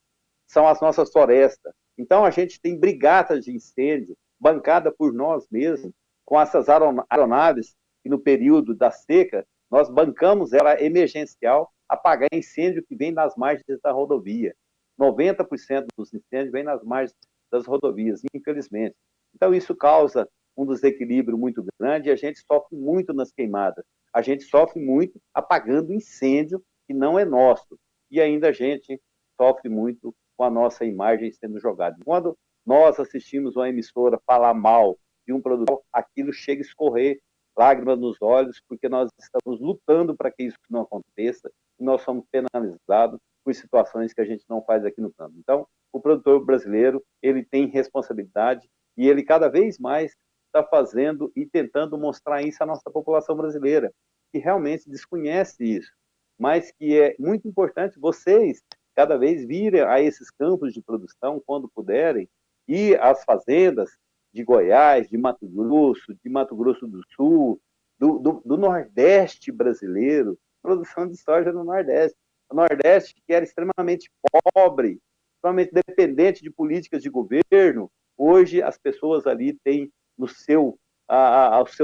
são as nossas florestas. Então, a gente tem brigadas de incêndio, bancada por nós mesmos, com essas aeronaves, que no período da seca, nós bancamos ela emergencial, apagar incêndio que vem nas margens da rodovia. 90% dos incêndios vem nas margens das rodovias, infelizmente. Então, isso causa um desequilíbrio muito grande e a gente sofre muito nas queimadas. A gente sofre muito apagando incêndio que não é nosso. E ainda a gente sofre muito com a nossa imagem sendo jogada. Quando nós assistimos uma emissora falar mal de um produto, aquilo chega a escorrer lágrimas nos olhos, porque nós estamos lutando para que isso não aconteça e nós somos penalizados por situações que a gente não faz aqui no campo. Então, o produtor brasileiro, ele tem responsabilidade e ele cada vez mais está fazendo e tentando mostrar isso à nossa população brasileira, que realmente desconhece isso, mas que é muito importante vocês cada vez virem a esses campos de produção, quando puderem, ir às fazendas de Goiás, de Mato Grosso do Sul, do Nordeste brasileiro, produção de soja no Nordeste. O Nordeste, que era extremamente pobre, extremamente dependente de políticas de governo, hoje as pessoas ali têm o seu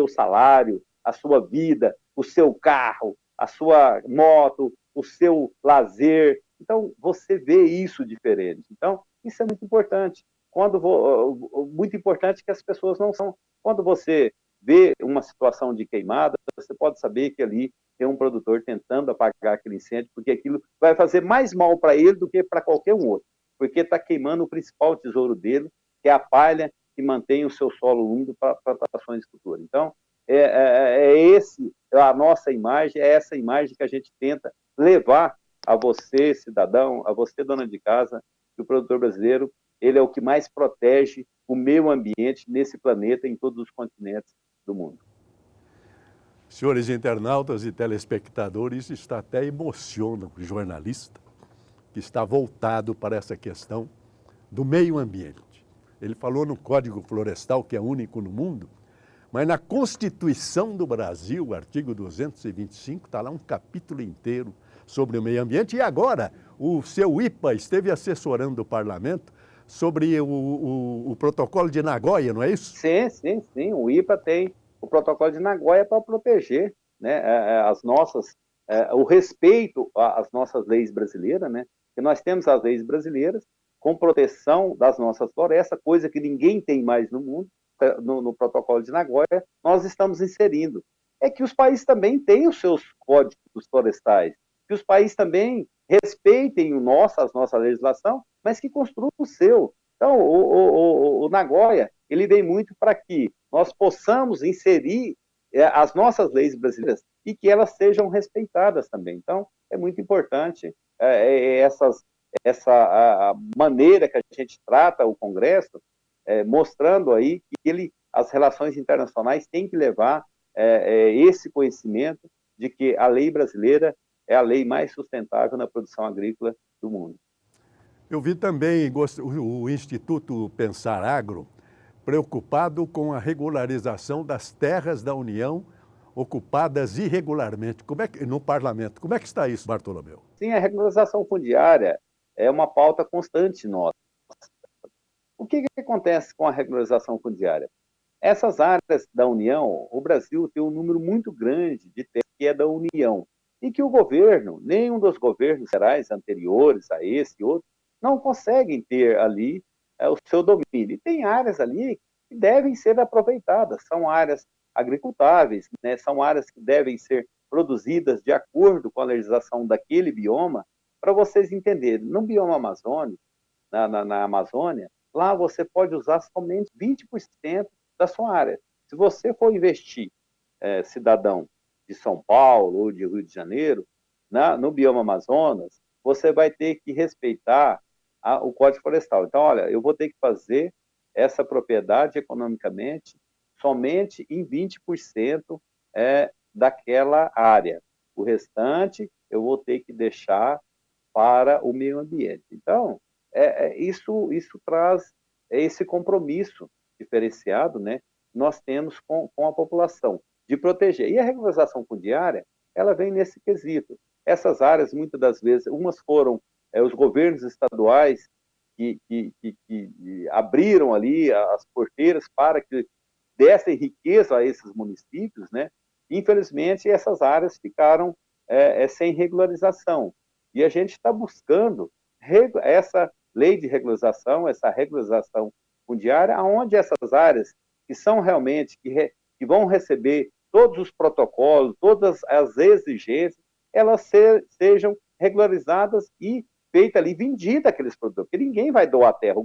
salário, a sua vida, o seu carro, a sua moto, o seu lazer. Então, você vê isso diferente. Então, isso é muito importante. Muito importante que as pessoas não são... Quando você vê uma situação de queimada, você pode saber que ali tem um produtor tentando apagar aquele incêndio, porque aquilo vai fazer mais mal para ele do que para qualquer um outro, porque está queimando o principal tesouro dele, que é a palha que mantém o seu solo úmido para plantações futuras. Então, a nossa imagem, é essa imagem que a gente tenta levar a você, cidadão, a você, dona de casa, que o produtor brasileiro, ele é o que mais protege o meio ambiente nesse planeta, em todos os continentes do mundo. Senhores internautas e telespectadores, isso até emociona o jornalista que está voltado para essa questão do meio ambiente. Ele falou no Código Florestal, que é único no mundo, mas na Constituição do Brasil, artigo 225, está lá um capítulo inteiro sobre o meio ambiente. E agora, o seu IPA esteve assessorando o parlamento sobre o protocolo de Nagoya, não é isso? Sim. O IPA tem o protocolo de Nagoya para proteger, né, o respeito às nossas leis brasileiras, né? Porque nós temos as leis brasileiras com proteção das nossas florestas, coisa que ninguém tem mais no mundo, no Protocolo de Nagoya, nós estamos inserindo. É que os países também têm os seus códigos florestais, que os países também respeitem a nossa legislação, mas que construam o seu. Então, o Nagoya, ele vem muito para que nós possamos inserir as nossas leis brasileiras e que elas sejam respeitadas também. Então, é muito importante essa maneira que a gente trata o Congresso, mostrando aí que as relações internacionais têm que levar esse conhecimento de que a lei brasileira é a lei mais sustentável na produção agrícola do mundo. Eu vi também o Instituto Pensar Agro preocupado com a regularização das terras da União ocupadas irregularmente. No parlamento, como é que está isso, Bartolomeu? Sim, a regularização fundiária é uma pauta constante nossa. O que acontece com a regularização fundiária? Essas áreas da União, o Brasil tem um número muito grande de terras que é da União, e que o governo, nenhum dos governos federais anteriores a esse e outro, não conseguem ter ali o seu domínio. E tem áreas ali que devem ser aproveitadas, são áreas agricultáveis, né? São áreas que devem ser produzidas de acordo com a legislação daquele bioma. Para vocês entenderem, no bioma amazônico, na Amazônia, lá você pode usar somente 20% da sua área. Se você for investir, cidadão de São Paulo ou de Rio de Janeiro, no bioma Amazonas, você vai ter que respeitar o Código Florestal. Então, olha, eu vou ter que fazer essa propriedade economicamente somente em 20% daquela área. O restante eu vou ter que deixar para o meio ambiente. Então, isso traz esse compromisso diferenciado, né, nós temos com a população, de proteger. E a regularização fundiária, ela vem nesse quesito. Essas áreas, muitas das vezes, umas foram os governos estaduais que abriram ali as porteiras para que dessem riqueza a esses municípios, né? Infelizmente, essas áreas ficaram sem regularização. E a gente está buscando essa lei de regularização, essa regularização fundiária, onde essas áreas que são realmente, que vão receber todos os protocolos, todas as exigências, elas sejam regularizadas e feita ali, vendida aqueles produtos, porque ninguém vai doar terra.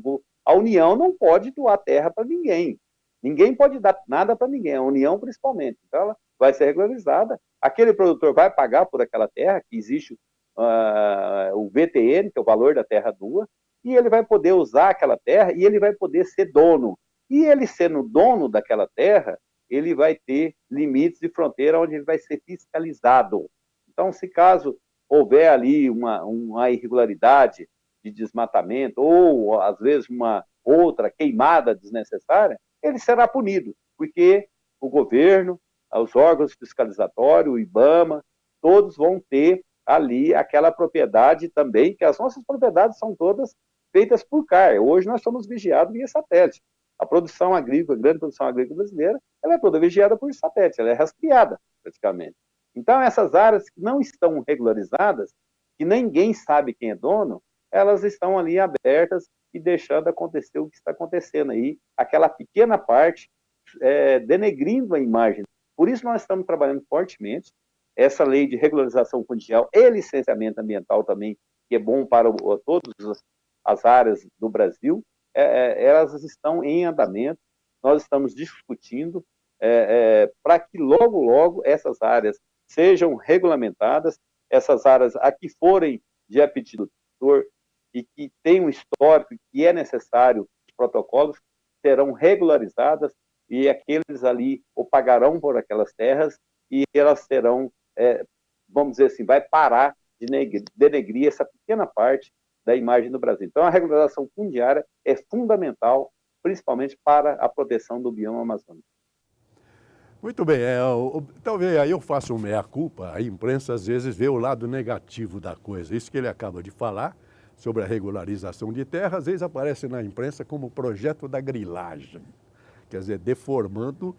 A União não pode doar terra para ninguém. Ninguém pode dar nada para ninguém, a União principalmente. Então, ela vai ser regularizada. Aquele produtor vai pagar por aquela terra, que existe o VTN, que é o valor da terra nua, e ele vai poder usar aquela terra e ele vai poder ser dono. E ele sendo dono daquela terra, ele vai ter limites de fronteira onde ele vai ser fiscalizado. Então, se caso houver ali uma irregularidade de desmatamento ou, às vezes, uma outra queimada desnecessária, ele será punido, porque o governo, os órgãos fiscalizatórios, o IBAMA, todos vão ter ali aquela propriedade também, que as nossas propriedades são todas feitas por CAR. Hoje nós somos vigiados via satélite. A produção agrícola, a grande produção agrícola brasileira, ela é toda vigiada por satélite, ela é rastreada praticamente. Então, essas áreas que não estão regularizadas, que ninguém sabe quem é dono, elas estão ali abertas e deixando acontecer o que está acontecendo aí, aquela pequena parte denegrindo a imagem. Por isso nós estamos trabalhando fortemente essa lei de regularização fundial e licenciamento ambiental também, que é bom para todas as áreas do Brasil, elas estão em andamento, nós estamos discutindo para que logo, logo essas áreas sejam regulamentadas, essas áreas a que forem de apetite do produtor e que tem um histórico que é necessário, os protocolos serão regularizadas e aqueles ali ou pagarão por aquelas terras e elas serão, vamos dizer assim, vai parar de denegrir essa pequena parte da imagem do Brasil. Então, a regularização fundiária é fundamental, principalmente para a proteção do bioma amazônico. Muito bem, talvez aí eu faço um meia-culpa, a imprensa às vezes vê o lado negativo da coisa, isso que ele acaba de falar sobre a regularização de terra, às vezes aparece na imprensa como projeto da grilagem, quer dizer, deformando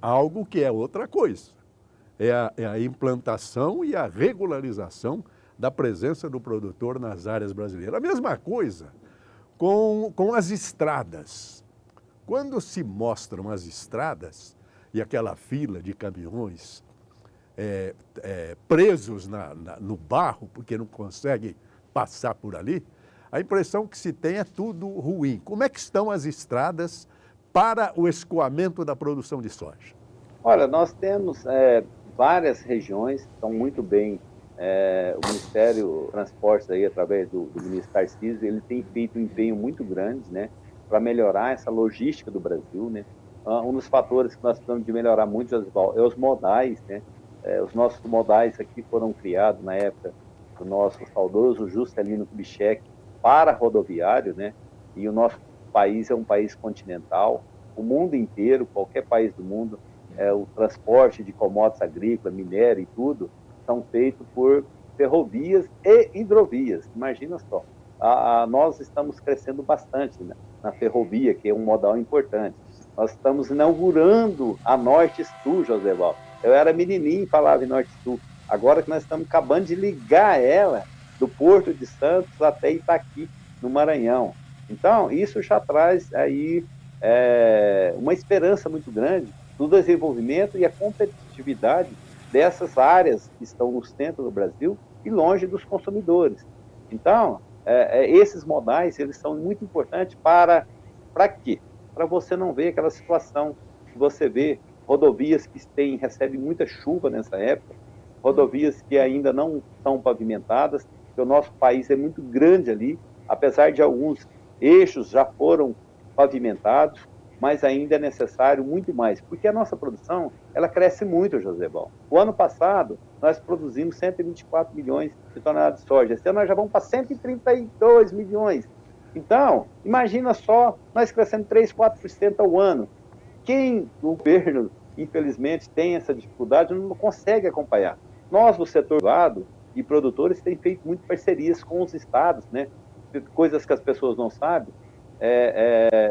algo que é outra coisa, é a implantação e a regularização da presença do produtor nas áreas brasileiras. A mesma coisa com as estradas. Quando se mostram as estradas e aquela fila de caminhões presos no barro, porque não conseguem passar por ali, a impressão que se tem é tudo ruim. Como é que estão as estradas para o escoamento da produção de soja? Olha, nós temos várias regiões que estão muito bem. O Ministério dos Transportes, aí, através do ministro Tarcísio, ele tem feito um empenho muito grande, né, para melhorar essa logística do Brasil, né. Um dos fatores que nós precisamos de melhorar muito, Josival, é os modais, né. Os nossos modais aqui foram criados na época do nosso saudoso Juscelino Kubitschek para rodoviário, né, e o nosso país é um país continental. O mundo inteiro, qualquer país do mundo, o transporte de commodities agrícolas, minério e tudo, são feitos por ferrovias e hidrovias. Imagina só, nós estamos crescendo bastante, né, na ferrovia, que é um modal importante. Nós estamos inaugurando a Norte-Sul, Joséval. Eu era menininho e falava em Norte-Sul. Agora que nós estamos acabando de ligar ela do Porto de Santos até Itaqui, no Maranhão. Então, isso já traz aí uma esperança muito grande do desenvolvimento e a competitividade dessas áreas que estão no centro do Brasil e longe dos consumidores. Então, esses modais, eles são muito importantes para quê? Para você não ver aquela situação que você vê, rodovias que recebem muita chuva nessa época, rodovias que ainda não são pavimentadas, porque o nosso país é muito grande ali, apesar de alguns eixos já foram pavimentados, mas ainda é necessário muito mais, porque a nossa produção, ela cresce muito, Josébal. O ano passado, nós produzimos 124 milhões de toneladas de soja. Esse ano nós já vamos para 132 milhões. Então, imagina só, nós crescendo 3, 4% ao ano. Quem no governo, infelizmente, tem essa dificuldade, não consegue acompanhar. Nós, do setor privado e produtores, temos feito muito parcerias com os estados, né? Coisas que as pessoas não sabem.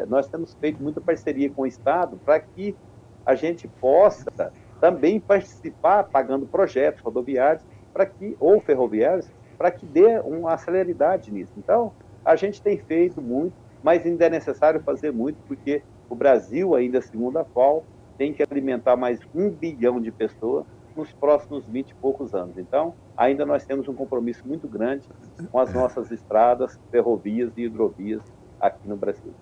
Nós temos feito muita parceria com o Estado para que a gente possa também participar pagando projetos rodoviários ou ferroviários para que dê uma celeridade nisso. Então, a gente tem feito muito, mas ainda é necessário fazer muito, porque o Brasil, ainda segundo a FAO, tem que alimentar mais 1 bilhão de pessoas nos próximos 20 e poucos anos. Então, ainda nós temos um compromisso muito grande com as nossas estradas, ferrovias e hidrovias aqui no Brasil.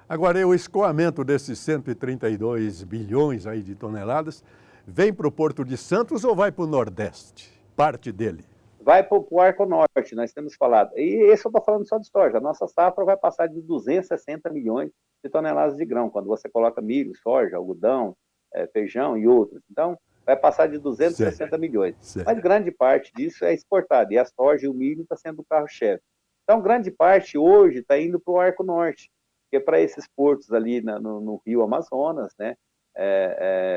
Agora, o escoamento desses 132 bilhões aí de toneladas vem para o Porto de Santos ou vai para o Nordeste? Parte dele? Vai para o Arco Norte, nós temos falado. E esse eu estou falando só de soja. A nossa safra vai passar de 260 milhões de toneladas de grão, quando você coloca milho, soja, algodão, feijão e outros. Então, vai passar de 260 milhões. Certo. Mas grande parte disso é exportado, e a soja e o milho está sendo o carro-chefe. Então, grande parte hoje está indo para o Arco Norte, que é para esses portos ali no Rio Amazonas, né?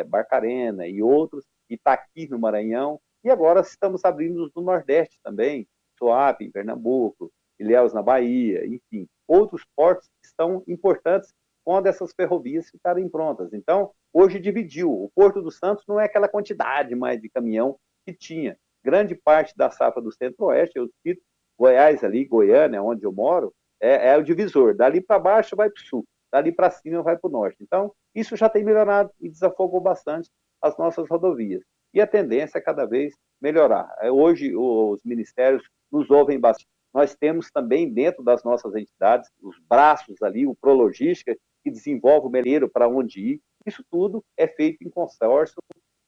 Barcarena e outros, Itaqui no Maranhão, e agora estamos abrindo os do Nordeste também, Suape, em Pernambuco, Ilhéus na Bahia, enfim, outros portos que estão importantes quando essas ferrovias ficarem prontas. Então, hoje dividiu. O Porto do Santos não é aquela quantidade mais de caminhão que tinha. Grande parte da safra do Centro-Oeste, eu cito Goiás ali, Goiânia, onde eu moro, é o divisor. Dali para baixo vai para o sul, dali para cima vai para o norte. Então, isso já tem melhorado e desafogou bastante as nossas rodovias. E a tendência é cada vez melhorar. Hoje, os ministérios nos ouvem bastante. Nós temos também, dentro das nossas entidades, os braços ali, o Prologística, que desenvolve o meleiro para onde ir. Isso tudo é feito em consórcio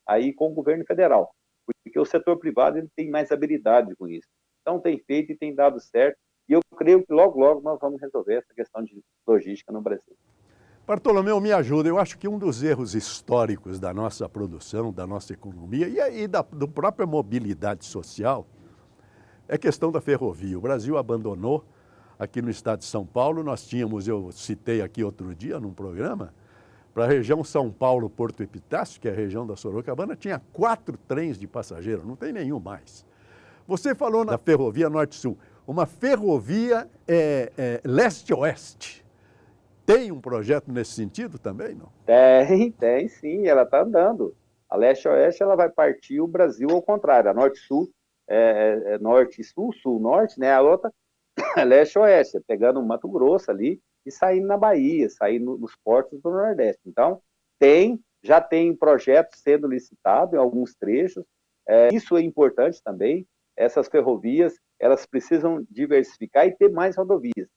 aí com o governo federal, porque o setor privado ele tem mais habilidade com isso. Então, tem feito e tem dado certo, e eu creio que logo, logo nós vamos resolver essa questão de logística no Brasil. Bartolomeu, me ajuda. Eu acho que um dos erros históricos da nossa produção, da nossa economia e da própria mobilidade social é a questão da ferrovia. O Brasil abandonou, aqui no estado de São Paulo, nós tínhamos, eu citei aqui outro dia num programa, para a região São Paulo-Porto Epitácio, que é a região da Sorocabana, tinha 4 trens de passageiro, não tem nenhum mais. Você falou na ferrovia Norte-Sul, uma ferrovia leste-oeste. Tem um projeto nesse sentido também, não? Tem sim, ela está andando. A leste-oeste ela vai partir o Brasil ao contrário, a norte-sul norte e sul, sul-norte, né? A outra leste-oeste, pegando Mato Grosso ali e saindo na Bahia, saindo nos portos do Nordeste. Então, já tem projetos sendo licitados em alguns trechos. Isso é importante também. Essas ferrovias, elas precisam diversificar e ter mais rodovias.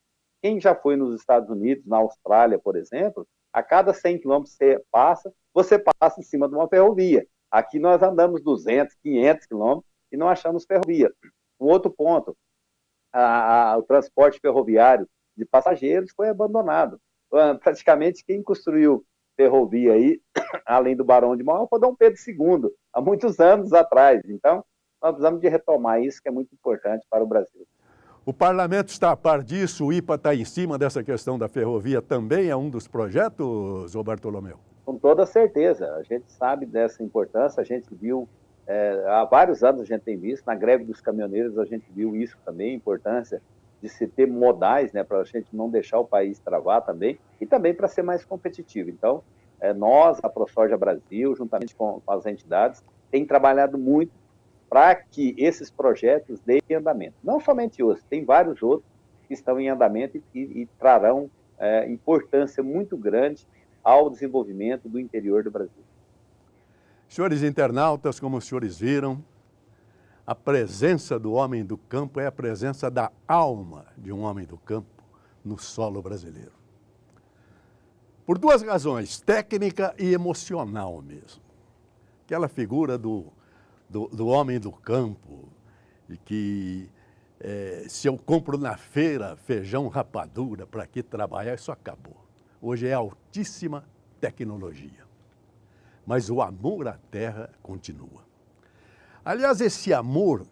Quem já foi nos Estados Unidos, na Austrália, por exemplo, a cada 100 quilômetros você passa em cima de uma ferrovia. Aqui nós andamos 200, 500 quilômetros e não achamos ferrovia. Um outro ponto, o transporte ferroviário de passageiros foi abandonado. Praticamente quem construiu ferrovia aí, além do Barão de Mauá, foi Dom Pedro II, há muitos anos atrás. Então, nós precisamos de retomar isso, que é muito importante para o Brasil. O parlamento está a par disso, o IPA está em cima dessa questão da ferrovia, também é um dos projetos, ô Bartolomeu? Com toda certeza, a gente sabe dessa importância, a gente viu, há vários anos a gente tem visto, na greve dos caminhoneiros a gente viu isso também, a importância de se ter modais, né, para a gente não deixar o país travar também, e também para ser mais competitivo. Então, nós, a ProSoja Brasil, juntamente com as entidades, tem trabalhado muito para que esses projetos deem andamento. Não somente os, tem vários outros que estão em andamento e trarão importância muito grande ao desenvolvimento do interior do Brasil. Senhores internautas, como os senhores viram, a presença do homem do campo é a presença da alma de um homem do campo no solo brasileiro. Por duas razões, técnica e emocional mesmo. Aquela figura do homem do campo, e que se eu compro na feira feijão rapadura, para que trabalhar? Isso acabou. Hoje é altíssima tecnologia, mas o amor à terra continua. Aliás, esse amor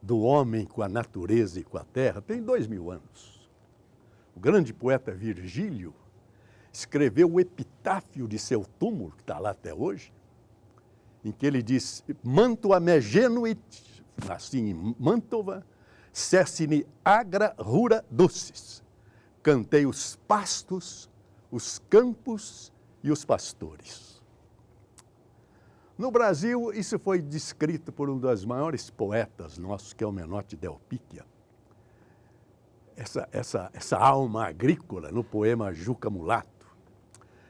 do homem com a natureza e com a terra tem 2000 anos. O grande poeta Virgílio escreveu o epitáfio de seu túmulo, que está lá até hoje, em que ele diz: Mantua me genuit, nasci em Mantova, cessine agra rura dulcis. Cantei os pastos, os campos e os pastores. No Brasil, isso foi descrito por um dos maiores poetas nossos, que é o Menotti Del Picchia. Essa alma agrícola no poema Juca Mulato.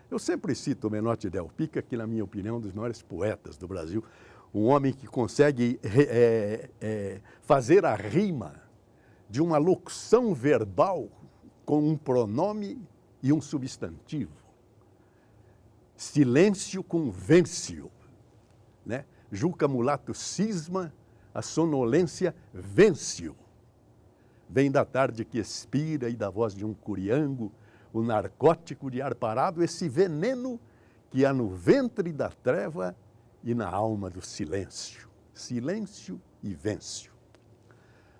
Eu sempre cito o Menotti Del Picchia, que, na minha opinião, é um dos maiores poetas do Brasil. Um homem que consegue fazer a rima de uma locução verbal com um pronome e um substantivo. Silêncio com vêncio, né? Juca Mulato cisma, a sonolência vêncio. Vem da tarde que expira e da voz de um curiango, o narcótico de ar parado, esse veneno que há no ventre da treva e na alma do silêncio. Silêncio e vêncio.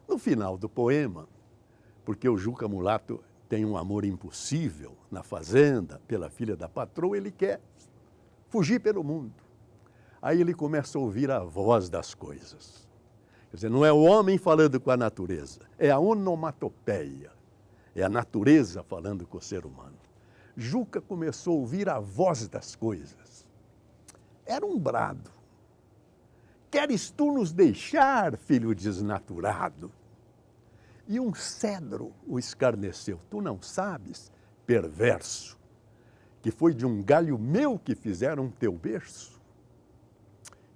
No final do poema, porque o Juca Mulato tem um amor impossível na fazenda, pela filha da patroa, ele quer fugir pelo mundo. Aí ele começa a ouvir a voz das coisas. Quer dizer, não é o homem falando com a natureza, é a onomatopeia, é a natureza falando com o ser humano. Juca começou a ouvir a voz das coisas. Era um brado. Queres tu nos deixar, filho desnaturado? E um cedro o escarneceu. Tu não sabes, perverso, que foi de um galho meu que fizeram teu berço?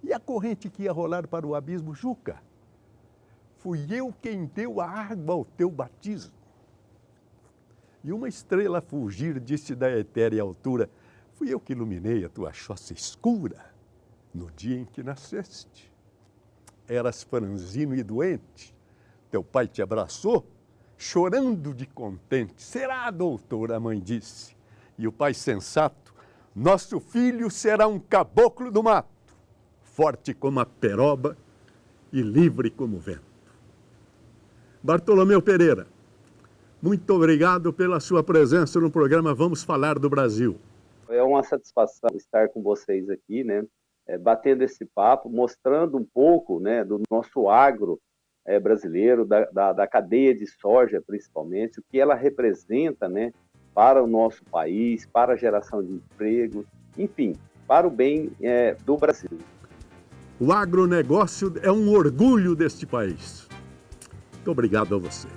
E a corrente que ia rolar para o abismo, Juca? Fui eu quem deu a água ao teu batismo. E uma estrela a fugir, disse da etérea altura, fui eu que iluminei a tua choça escura no dia em que nasceste. Eras franzino e doente, teu pai te abraçou, chorando de contente. Será, doutor, a mãe disse. E o pai sensato, nosso filho será um caboclo do mato, forte como a peroba e livre como o vento. Bartolomeu Pereira, muito obrigado pela sua presença no programa Vamos Falar do Brasil. É uma satisfação estar com vocês aqui, né? Batendo esse papo, mostrando um pouco, né, do nosso agro brasileiro, da cadeia de soja, principalmente, o que ela representa, né, para o nosso país, para a geração de emprego, enfim, para o bem do Brasil. O agronegócio é um orgulho deste país. Muito obrigado a você.